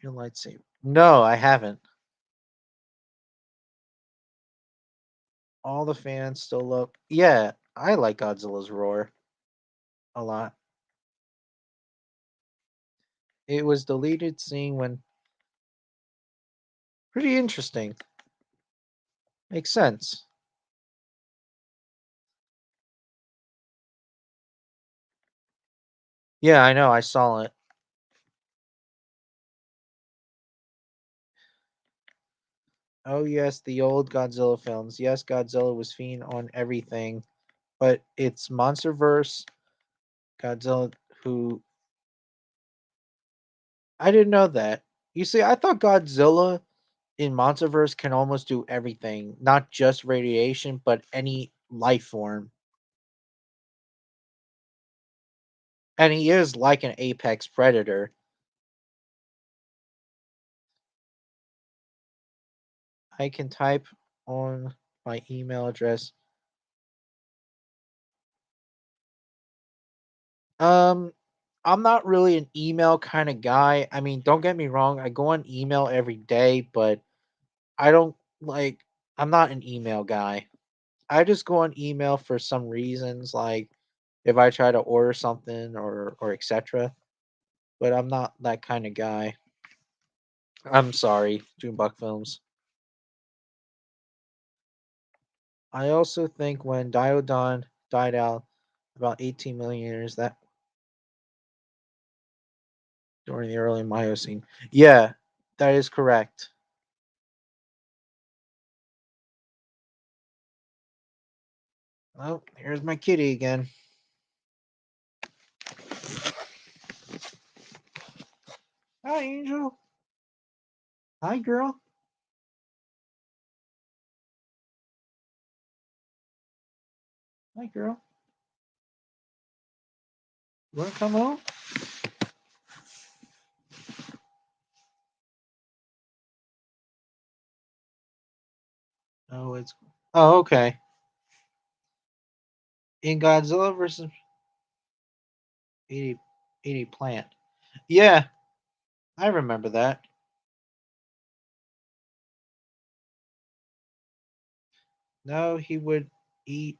new lightsaber? No, I haven't. All the fans still love. Yeah, I like Godzilla's roar a lot. It was deleted scene when pretty interesting. Makes sense. Yeah, I know. I saw it. Oh yes, the old Godzilla films. Yes, Godzilla was fiend on everything, but it's MonsterVerse Godzilla who I didn't know that. You see, I thought Godzilla in MonsterVerse can almost do everything, not just radiation, but any life form. And he is like an apex predator. I can type on my email address. Um, I'm not really an email kind of guy. I mean, don't get me wrong, I go on email every day, but I don't like I'm not an email guy. I just go on email for some reasons, like if I try to order something or etc. But I'm not that kind of guy. I'm sorry, Junebug Films. I also think when Diodon died out about 18 million years that during the early Miocene. Yeah, that is correct. Oh, here's my kitty again. Hi, Angel. Hi, girl. Hi, girl. You want to come home? Oh, it's. Oh, okay. In Godzilla versus 80, 80 plant. Yeah, I remember that. No, he would eat.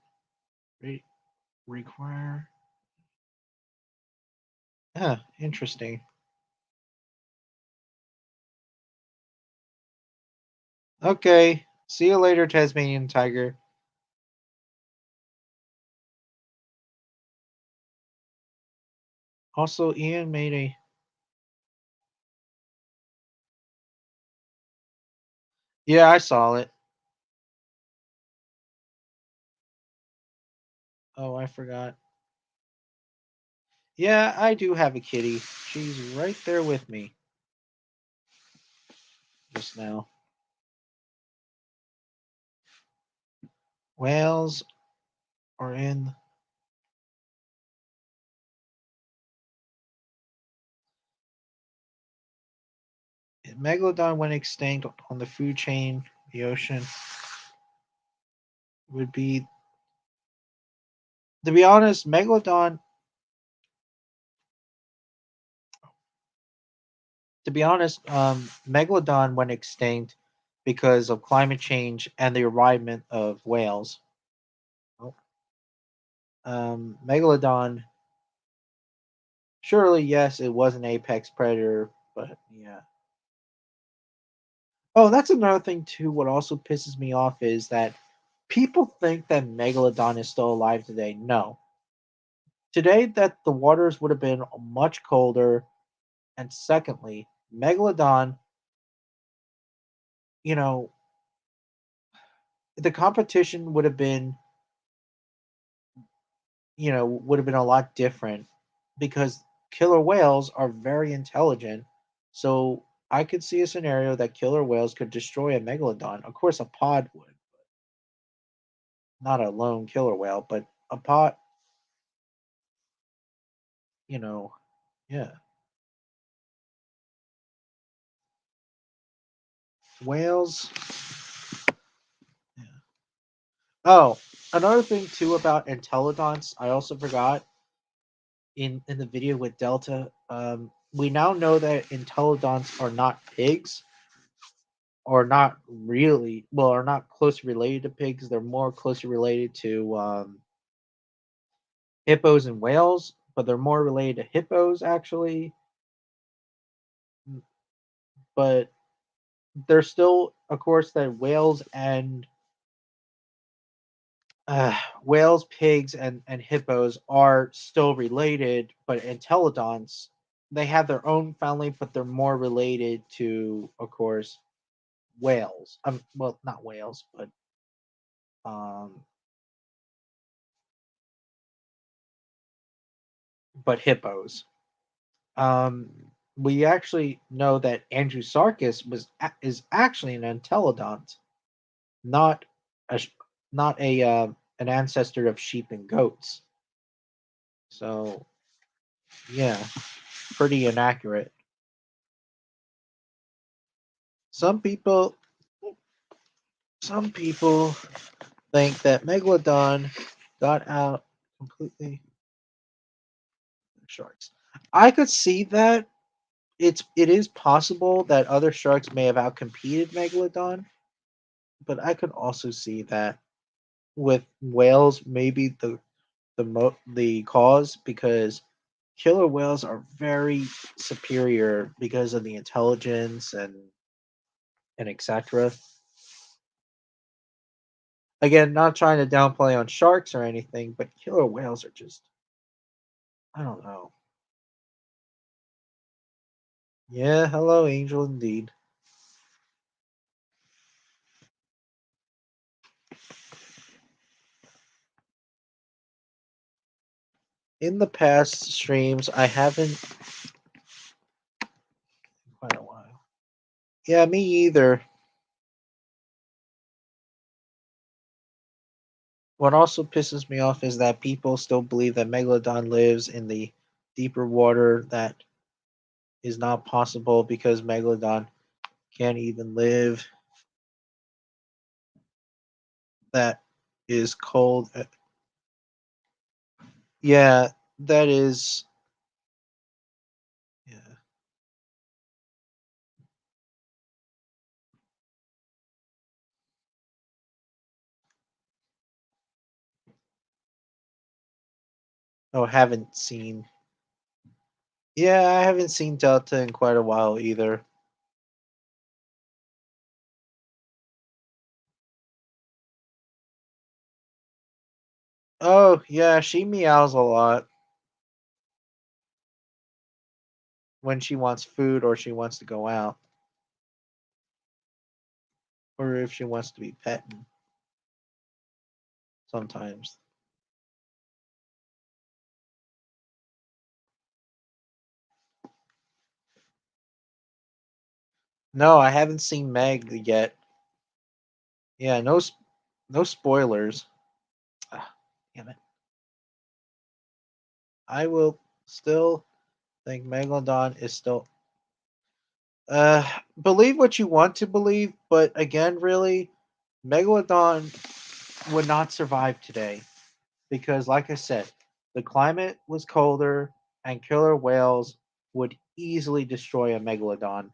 Re- require. Huh, interesting. Okay. See you later, Tasmanian tiger. Also, Ian made a. Yeah, I saw it. Oh, I forgot. Yeah, I do have a kitty. She's right there with me just now. Whales are in. Megalodon went extinct on the food chain. The ocean would be. To be honest, Megalodon. To be honest, Megalodon went extinct because of climate change and the arrival of whales. Oh, Megalodon. Surely, yes, it was an apex predator, but yeah. Oh, that's another thing too. What also pisses me off is that people think that Megalodon is still alive today. No, today that the waters would have been much colder, and secondly, Megalodon, you know, the competition would have been, would have been a lot different because killer whales are very intelligent. So I could see a scenario that killer whales could destroy a megalodon. Of course, a pod would, not a lone killer whale, but a pod, you know, yeah. Whales. Yeah. Oh, another thing too about Intellidonts, I also forgot in the video with Delta. We now know that Intellidonts are not pigs, or not really, well, are not closely related to pigs. They're more closely related to hippos and whales, but they're more related to hippos actually. But they're still, of course, that whales and whales, pigs, and hippos are still related, but Intellidonts, they have their own family, but they're more related to, of course, whales. Well, not whales, um, but hippos. Um, we actually know that Andrewsarchus is actually an Intellidont, not a not a an ancestor of sheep and goats. So yeah, pretty inaccurate. Some people some people think that Megalodon got out completely sharks. I could see that. It is possible that other sharks may have outcompeted Megalodon, but I could also see that with whales maybe the cause, because killer whales are very superior because of the intelligence and etc. Again, not trying to downplay on sharks or anything, but killer whales are just, I don't know. Yeah, hello, Angel, indeed. In the past streams, I haven't in quite a while. Yeah, me either. What also pisses me off is that people still believe that Megalodon lives in the deeper water. That is not possible because Megalodon can't even live. That is cold. Yeah, that is. Yeah. Oh, haven't seen. Yeah, I haven't seen Delta in quite a while either. Oh, yeah, she meows a lot when she wants food or she wants to go out, or if she wants to be petted sometimes. No, I haven't seen Meg yet. Yeah, no spoilers. Ah, damn it. I will still think Megalodon is still. Believe what you want to believe, but again, really, Megalodon would not survive today because, like I said, the climate was colder, and killer whales would easily destroy a Megalodon.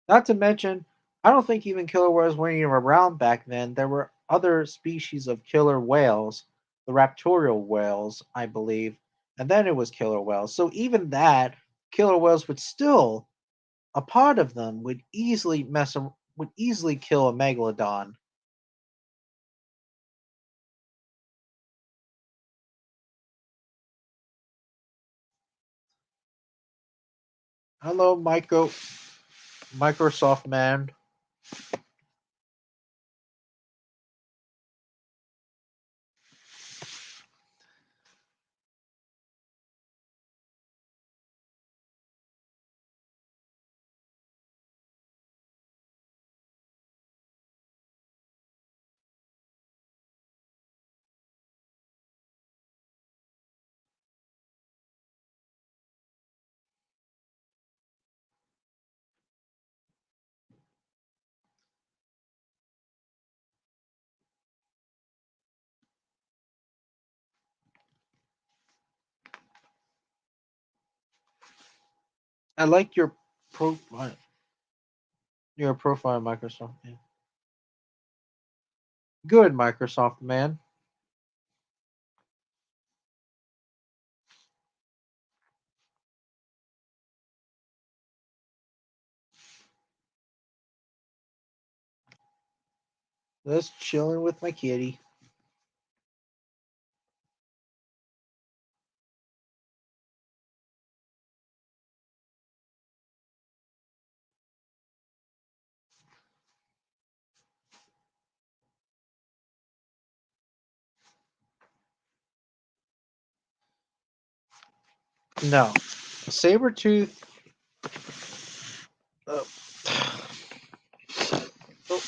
Not to mention, I don't think even killer whales weren't even around back then. There were other species of killer whales, the raptorial whales, I believe, and then it was killer whales. So even that, killer whales would still, a part of them would easily kill a megalodon. Hello, Microsoft man. I like profile. Your profile, Microsoft. Yeah. Good, Microsoft man. Just chilling with my kitty. No, saber tooth. Uh, oh,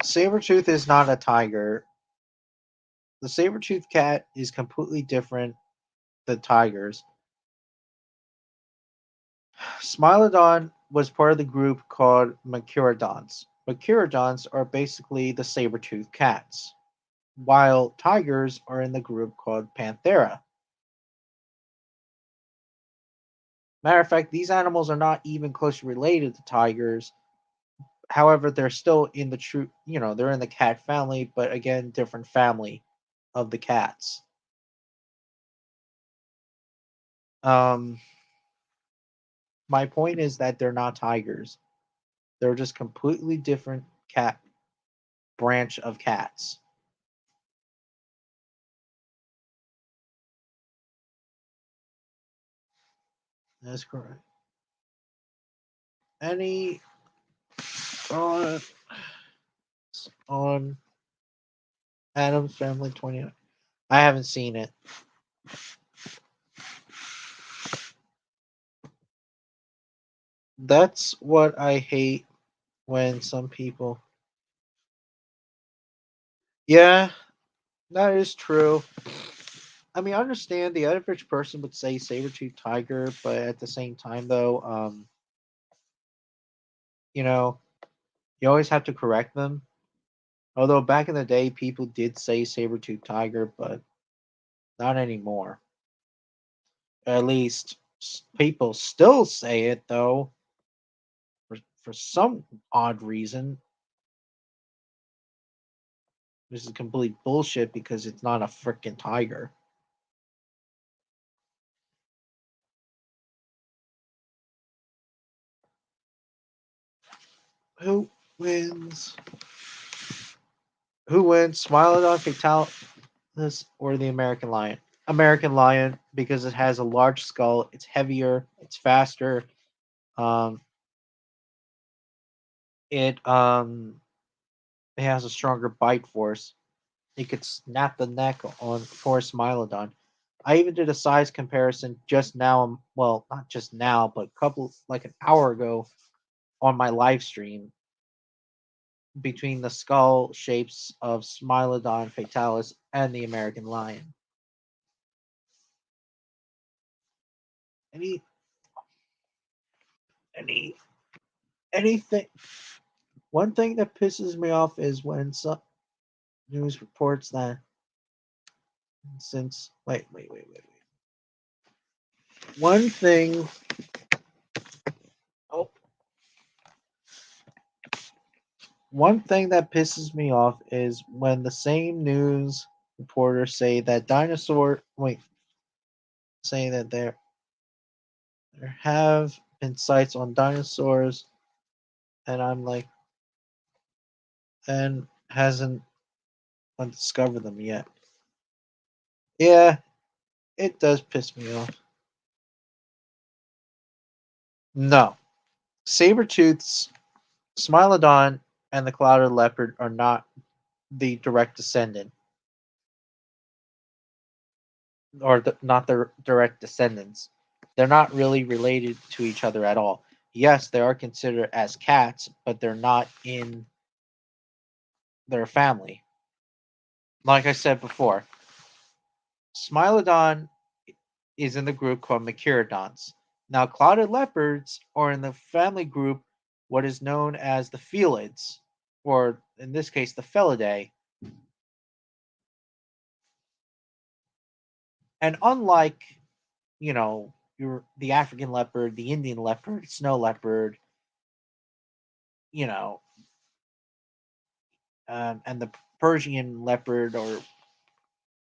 saber tooth is not a tiger. The saber tooth cat is completely different than tigers. Smilodon was part of the group called Mercurodonts. Mercurodonts are basically the saber tooth cats, while tigers are in the group called Panthera. Matter of fact, these animals are not even closely related to tigers. However, they're still in the true, they're in the cat family, but again, different family of the cats. Um, my point is that they're not tigers. They're just completely different cat branch of cats. That's correct. Any on on Adam's Family 29? I haven't seen it. That's what I hate when some people. Yeah, that is true. I mean, I understand the average person would say saber-tooth tiger, but at the same time, though, you know, you always have to correct them. Although back in the day, people did say saber-tooth tiger, but not anymore. At least people still say it, though, for some odd reason. This is complete bullshit because it's not a freaking tiger. Who wins? Who wins? Smilodon Fatalis or the American Lion? American Lion because it has a large skull. It's heavier. It's faster. Um, it has a stronger bite force. It could snap the neck on for Smilodon. I even did a size comparison just now. Well, not just now, but like an hour ago on my live stream between the skull shapes of Smilodon fatalis and the American lion. Any any anything one thing that pisses me off is when some news reports that since one thing oh one thing that pisses me off is when the same news reporters say that dinosaur wait saying that there have been sites on dinosaurs and I'm like and hasn't discovered them yet. Yeah, it does piss me off. No. Saber-tooths, Smilodon, and the clouded leopard are not the direct descendant, or not the direct descendants. They're not really related to each other at all. Yes, they are considered as cats, but they're not in their family. Like I said before, Smilodon is in the group called Mercurodonts. Now, clouded leopards are in the family group what is known as the Felids, or in this case, the Felidae. And unlike, the African leopard, the Indian leopard, snow leopard, you know, and the Persian leopard, or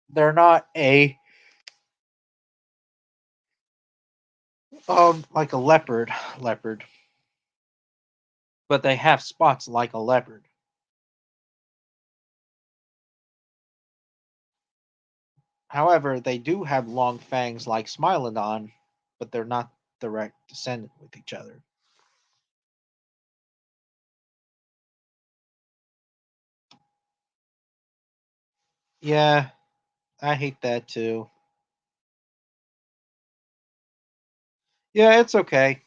they're not a like a leopard, but they have spots like a leopard. However, they do have long fangs like Smilodon, but they're not direct descendant with each other. Yeah, I hate that too. Yeah, it's okay.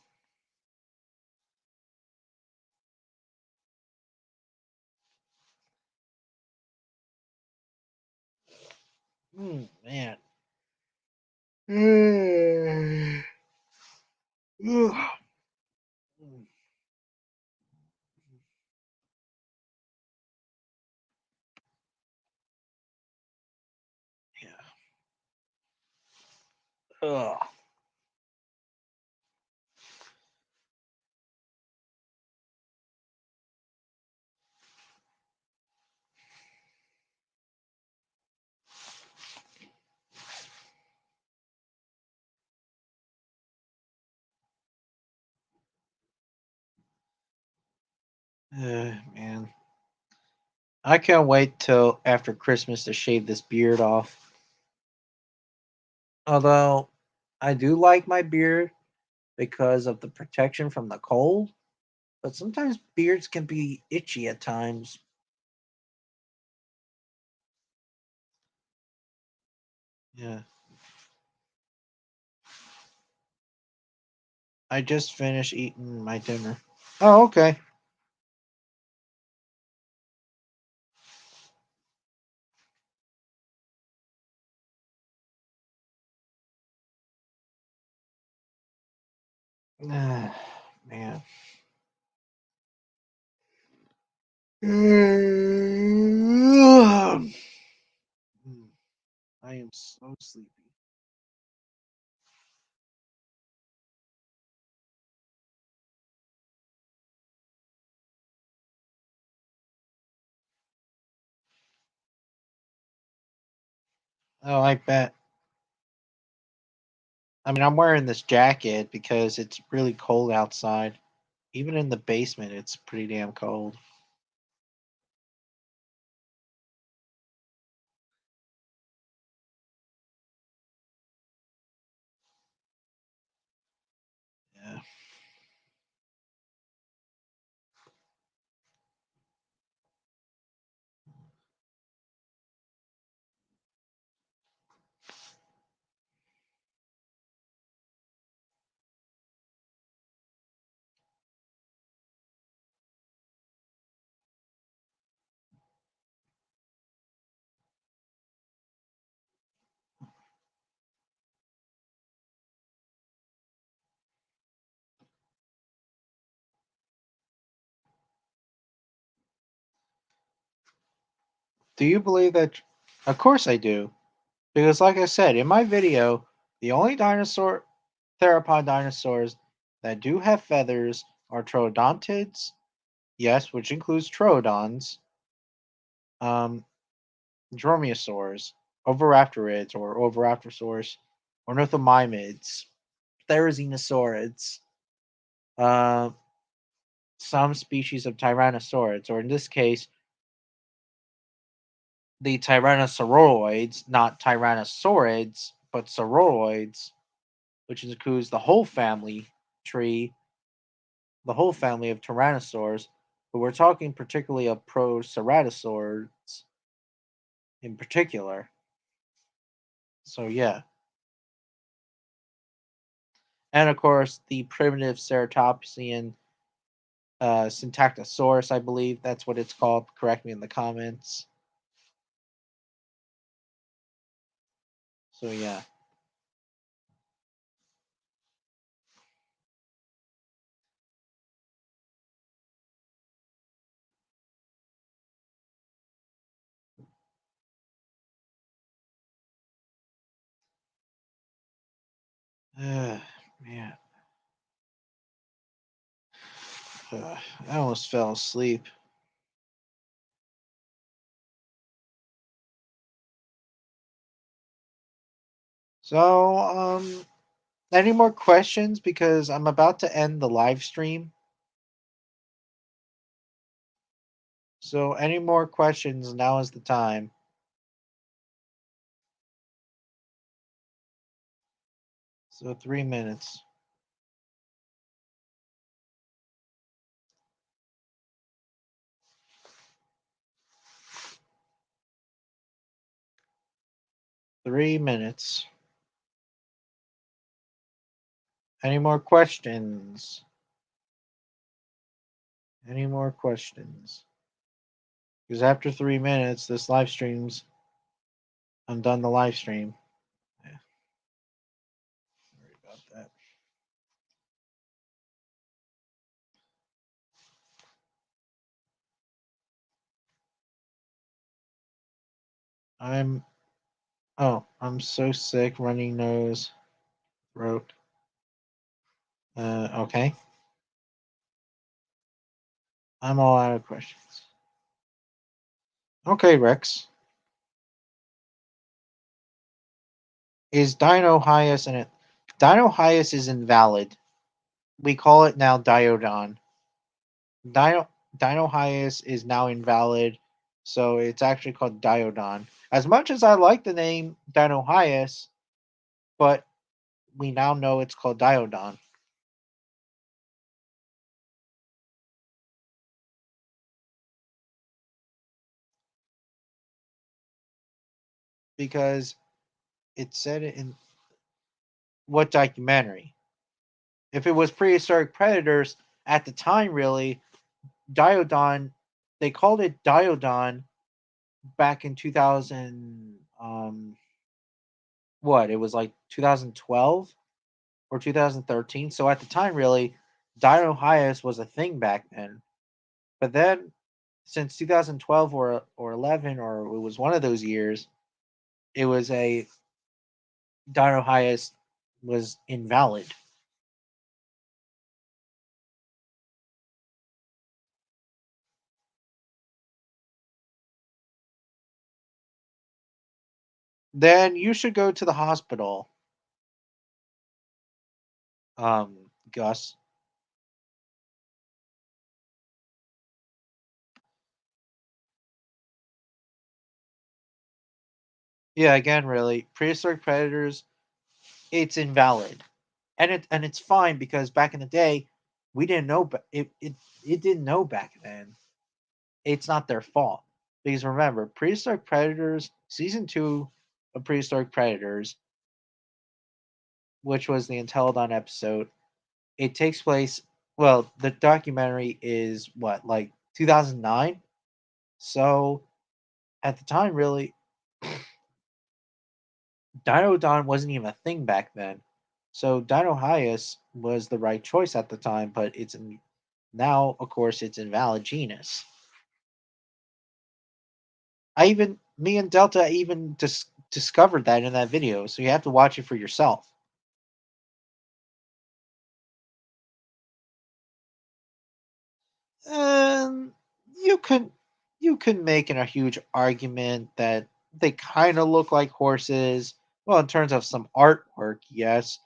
Man. Yeah. Ugh. Man. I can't wait till after Christmas to shave this beard off. Although I do like my beard because of the protection from the cold, but sometimes beards can be itchy at times. Yeah. I just finished eating my dinner. Oh, okay. Man. I am so sleepy. Oh, I bet. I mean, I'm wearing this jacket because it's really cold outside. Even in the basement, it's pretty damn cold. Yeah. Do you believe that? Of course I do. Because, like I said, in my video, the only theropod dinosaurs that do have feathers are troodontids, yes, which includes troodons, um, dromaeosaurs, oviraptorids or oviraptorosaurs, ornithomimids, therizinosaurids, uh, some species of tyrannosaurids, or in this case, the tyrannosauroids, not tyrannosaurids, but sauroids, which includes the whole family tree, the whole family of tyrannosaurs, but we're talking particularly of proceratosaurs in particular. So yeah, and of course the primitive ceratopsian syntactosaurus, I believe that's what it's called. Correct me in the comments. So yeah. Man, I almost fell asleep. So, any more questions? Because I'm about to end the live stream. So, any more questions? Now is the time. So, 3 minutes. Three minutes. Any more questions? Any more questions? Because after 3 minutes, this live stream's. I'm done the live stream. Yeah, sorry about that. I'm. Oh, I'm so sick. Running nose, throat. Okay. I'm all out of questions. Okay, Rex. Is Dino Hyas in it? Dino Hyas is invalid. We call it now Diodon. Dino Dino Hyas is now invalid, so it's actually called Diodon. As much as I like the name Dino Hyas, but we now know it's called Diodon because it said it in what documentary? If it was prehistoric predators at the time, really, Diodon, they called it Diodon back in 2000. What? It was like 2012 or 2013. So at the time, really, Dino Hyas was a thing back then. But then, since 2012 or 11, or it was one of those years, it was a Dino Hyas was invalid. Then you should go to the hospital, Gus. Yeah, again, really, prehistoric predators, it's invalid, and it's fine because back in the day, we didn't know, but it didn't know back then. It's not their fault because remember, prehistoric predators season two of prehistoric predators, which was the Intellidont episode, it takes place. Well, the documentary is what, like 2009. So at the time, really, Dinodon wasn't even a thing back then. So Dino Hyas was the right choice at the time, but now, of course, it's invalid genus. Me and Delta even discovered that in that video, so you have to watch it for yourself. Um, you can you can make a huge argument that they kind of look like horses. Well, in terms of some artwork, yes,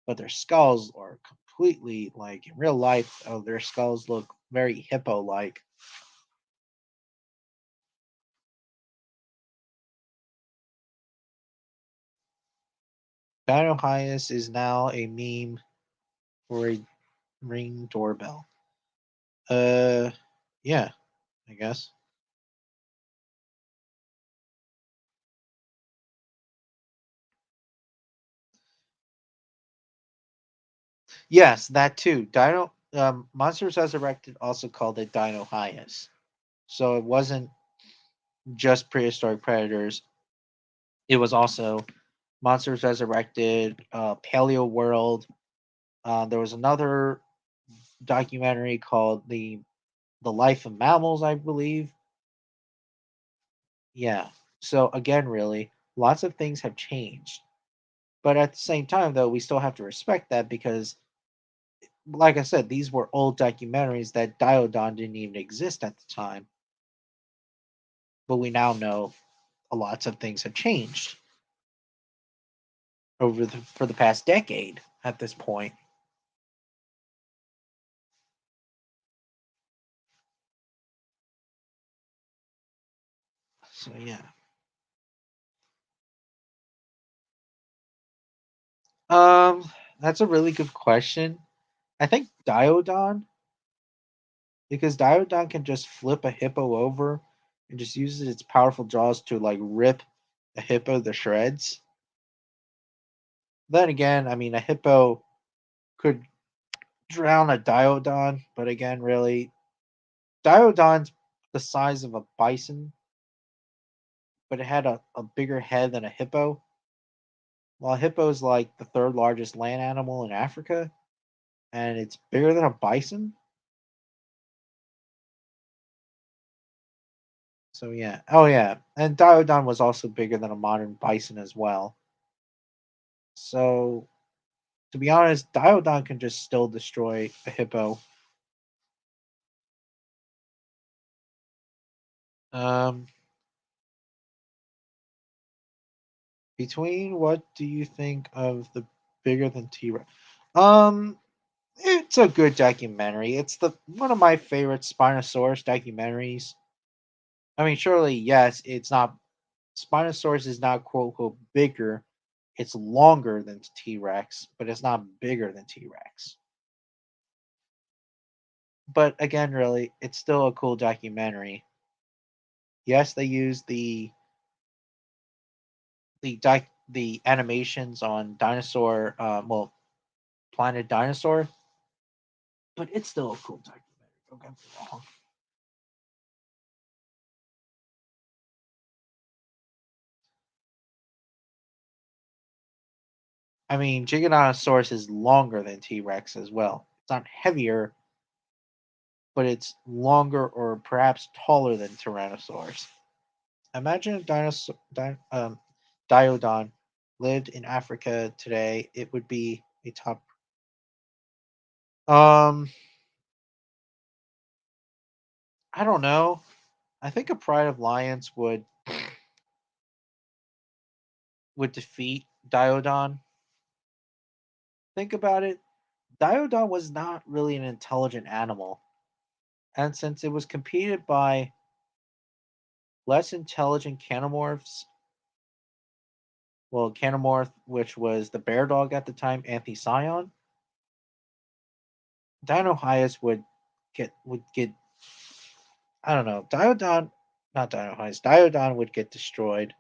but their skulls are completely like in real life. Oh, their skulls look very hippo-like. Dino Hyas is now a meme for a ring doorbell. Uh, yeah, I guess. Yes, that too. Dino Monsters Resurrected also called it Dino Hyas. So it wasn't just prehistoric predators. It was also Monsters Resurrected, Paleo World. There was another documentary called the Life of Mammals, I believe. Yeah. So again, really, lots of things have changed. But at the same time, though, we still have to respect that because, like I said, these were old documentaries that Diodon didn't even exist at the time. But we now know a lots of things have changed for the past decade at this point. So yeah. Um, that's a really good question. I think Diodon, because Diodon can just flip a hippo over and just uses its powerful jaws to like rip a hippo to shreds. Then again, I mean, a hippo could drown a Diodon, but again, really, Diodon's the size of a bison, but it had a bigger head than a hippo. While a hippo is like the third largest land animal in Africa, and it's bigger than a bison. So yeah. Oh yeah. And Diodon was also bigger than a modern bison as well. So to be honest, Diodon can just still destroy a hippo. Um, between what do you think of the bigger than T Rex? Um, it's a good documentary. It's the one of my favorite Spinosaurus documentaries. I mean, surely yes, it's not Spinosaurus is not quote unquote bigger. It's longer than T Rex, but it's not bigger than T Rex. But again, really, it's still a cool documentary. Yes, they use the animations on Dinosaur, Planet Dinosaur, but it's still a cool documentary. Don't get me wrong. I mean, Giganotosaurus is longer than T Rex as well. It's not heavier, but it's longer or perhaps taller than Tyrannosaurus. Imagine a Diodon lived in Africa today. It would be a top. Um, I don't know. I think a pride of lions would defeat Diodon. Think about it. Diodon was not really an intelligent animal, and since it was competed by less intelligent Canomorphs, well, Canomorph, which was the bear dog at the time, Anthision, Dinohyus would get I don't know. Diodon, not Dinohyus. Diodon would get destroyed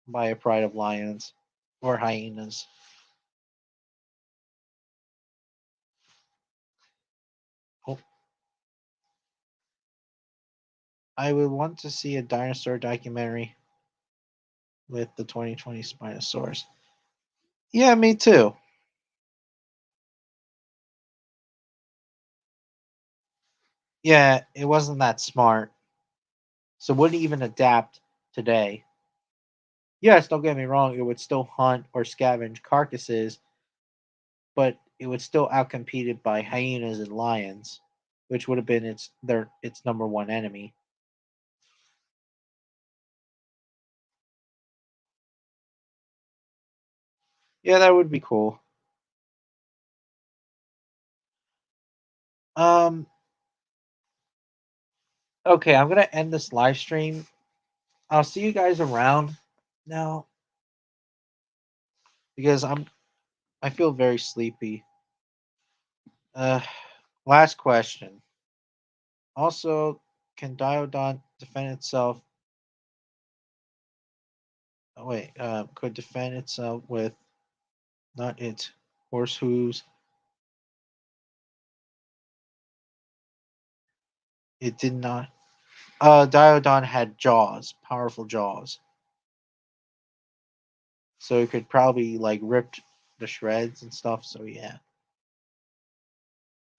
by a pride of lions or hyenas. Oh, I would want to see a dinosaur documentary with the 2020 Spinosaurus. Yeah, me too. Yeah, it wasn't that smart. So wouldn't even adapt today. Yes, don't get me wrong, it would still hunt or scavenge carcasses, but it would still outcompete by hyenas and lions, which would have been its number one enemy. Yeah, that would be cool. Um okay, I'm gonna end this live stream. I'll see you guys around now because I feel very sleepy. Uh last question. Also, can Diodon defend itself? Oh, wait, could defend itself with not its horse hooves. It did not. Diodon had jaws, powerful jaws, so it could probably like rip the shreds and stuff. So yeah.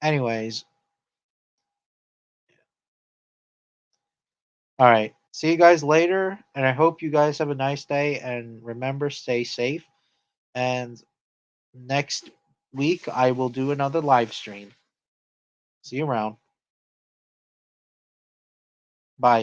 Anyways, all right. See you guys later, and I hope you guys have a nice day. And remember, stay safe. And next week, I will do another live stream. See you around.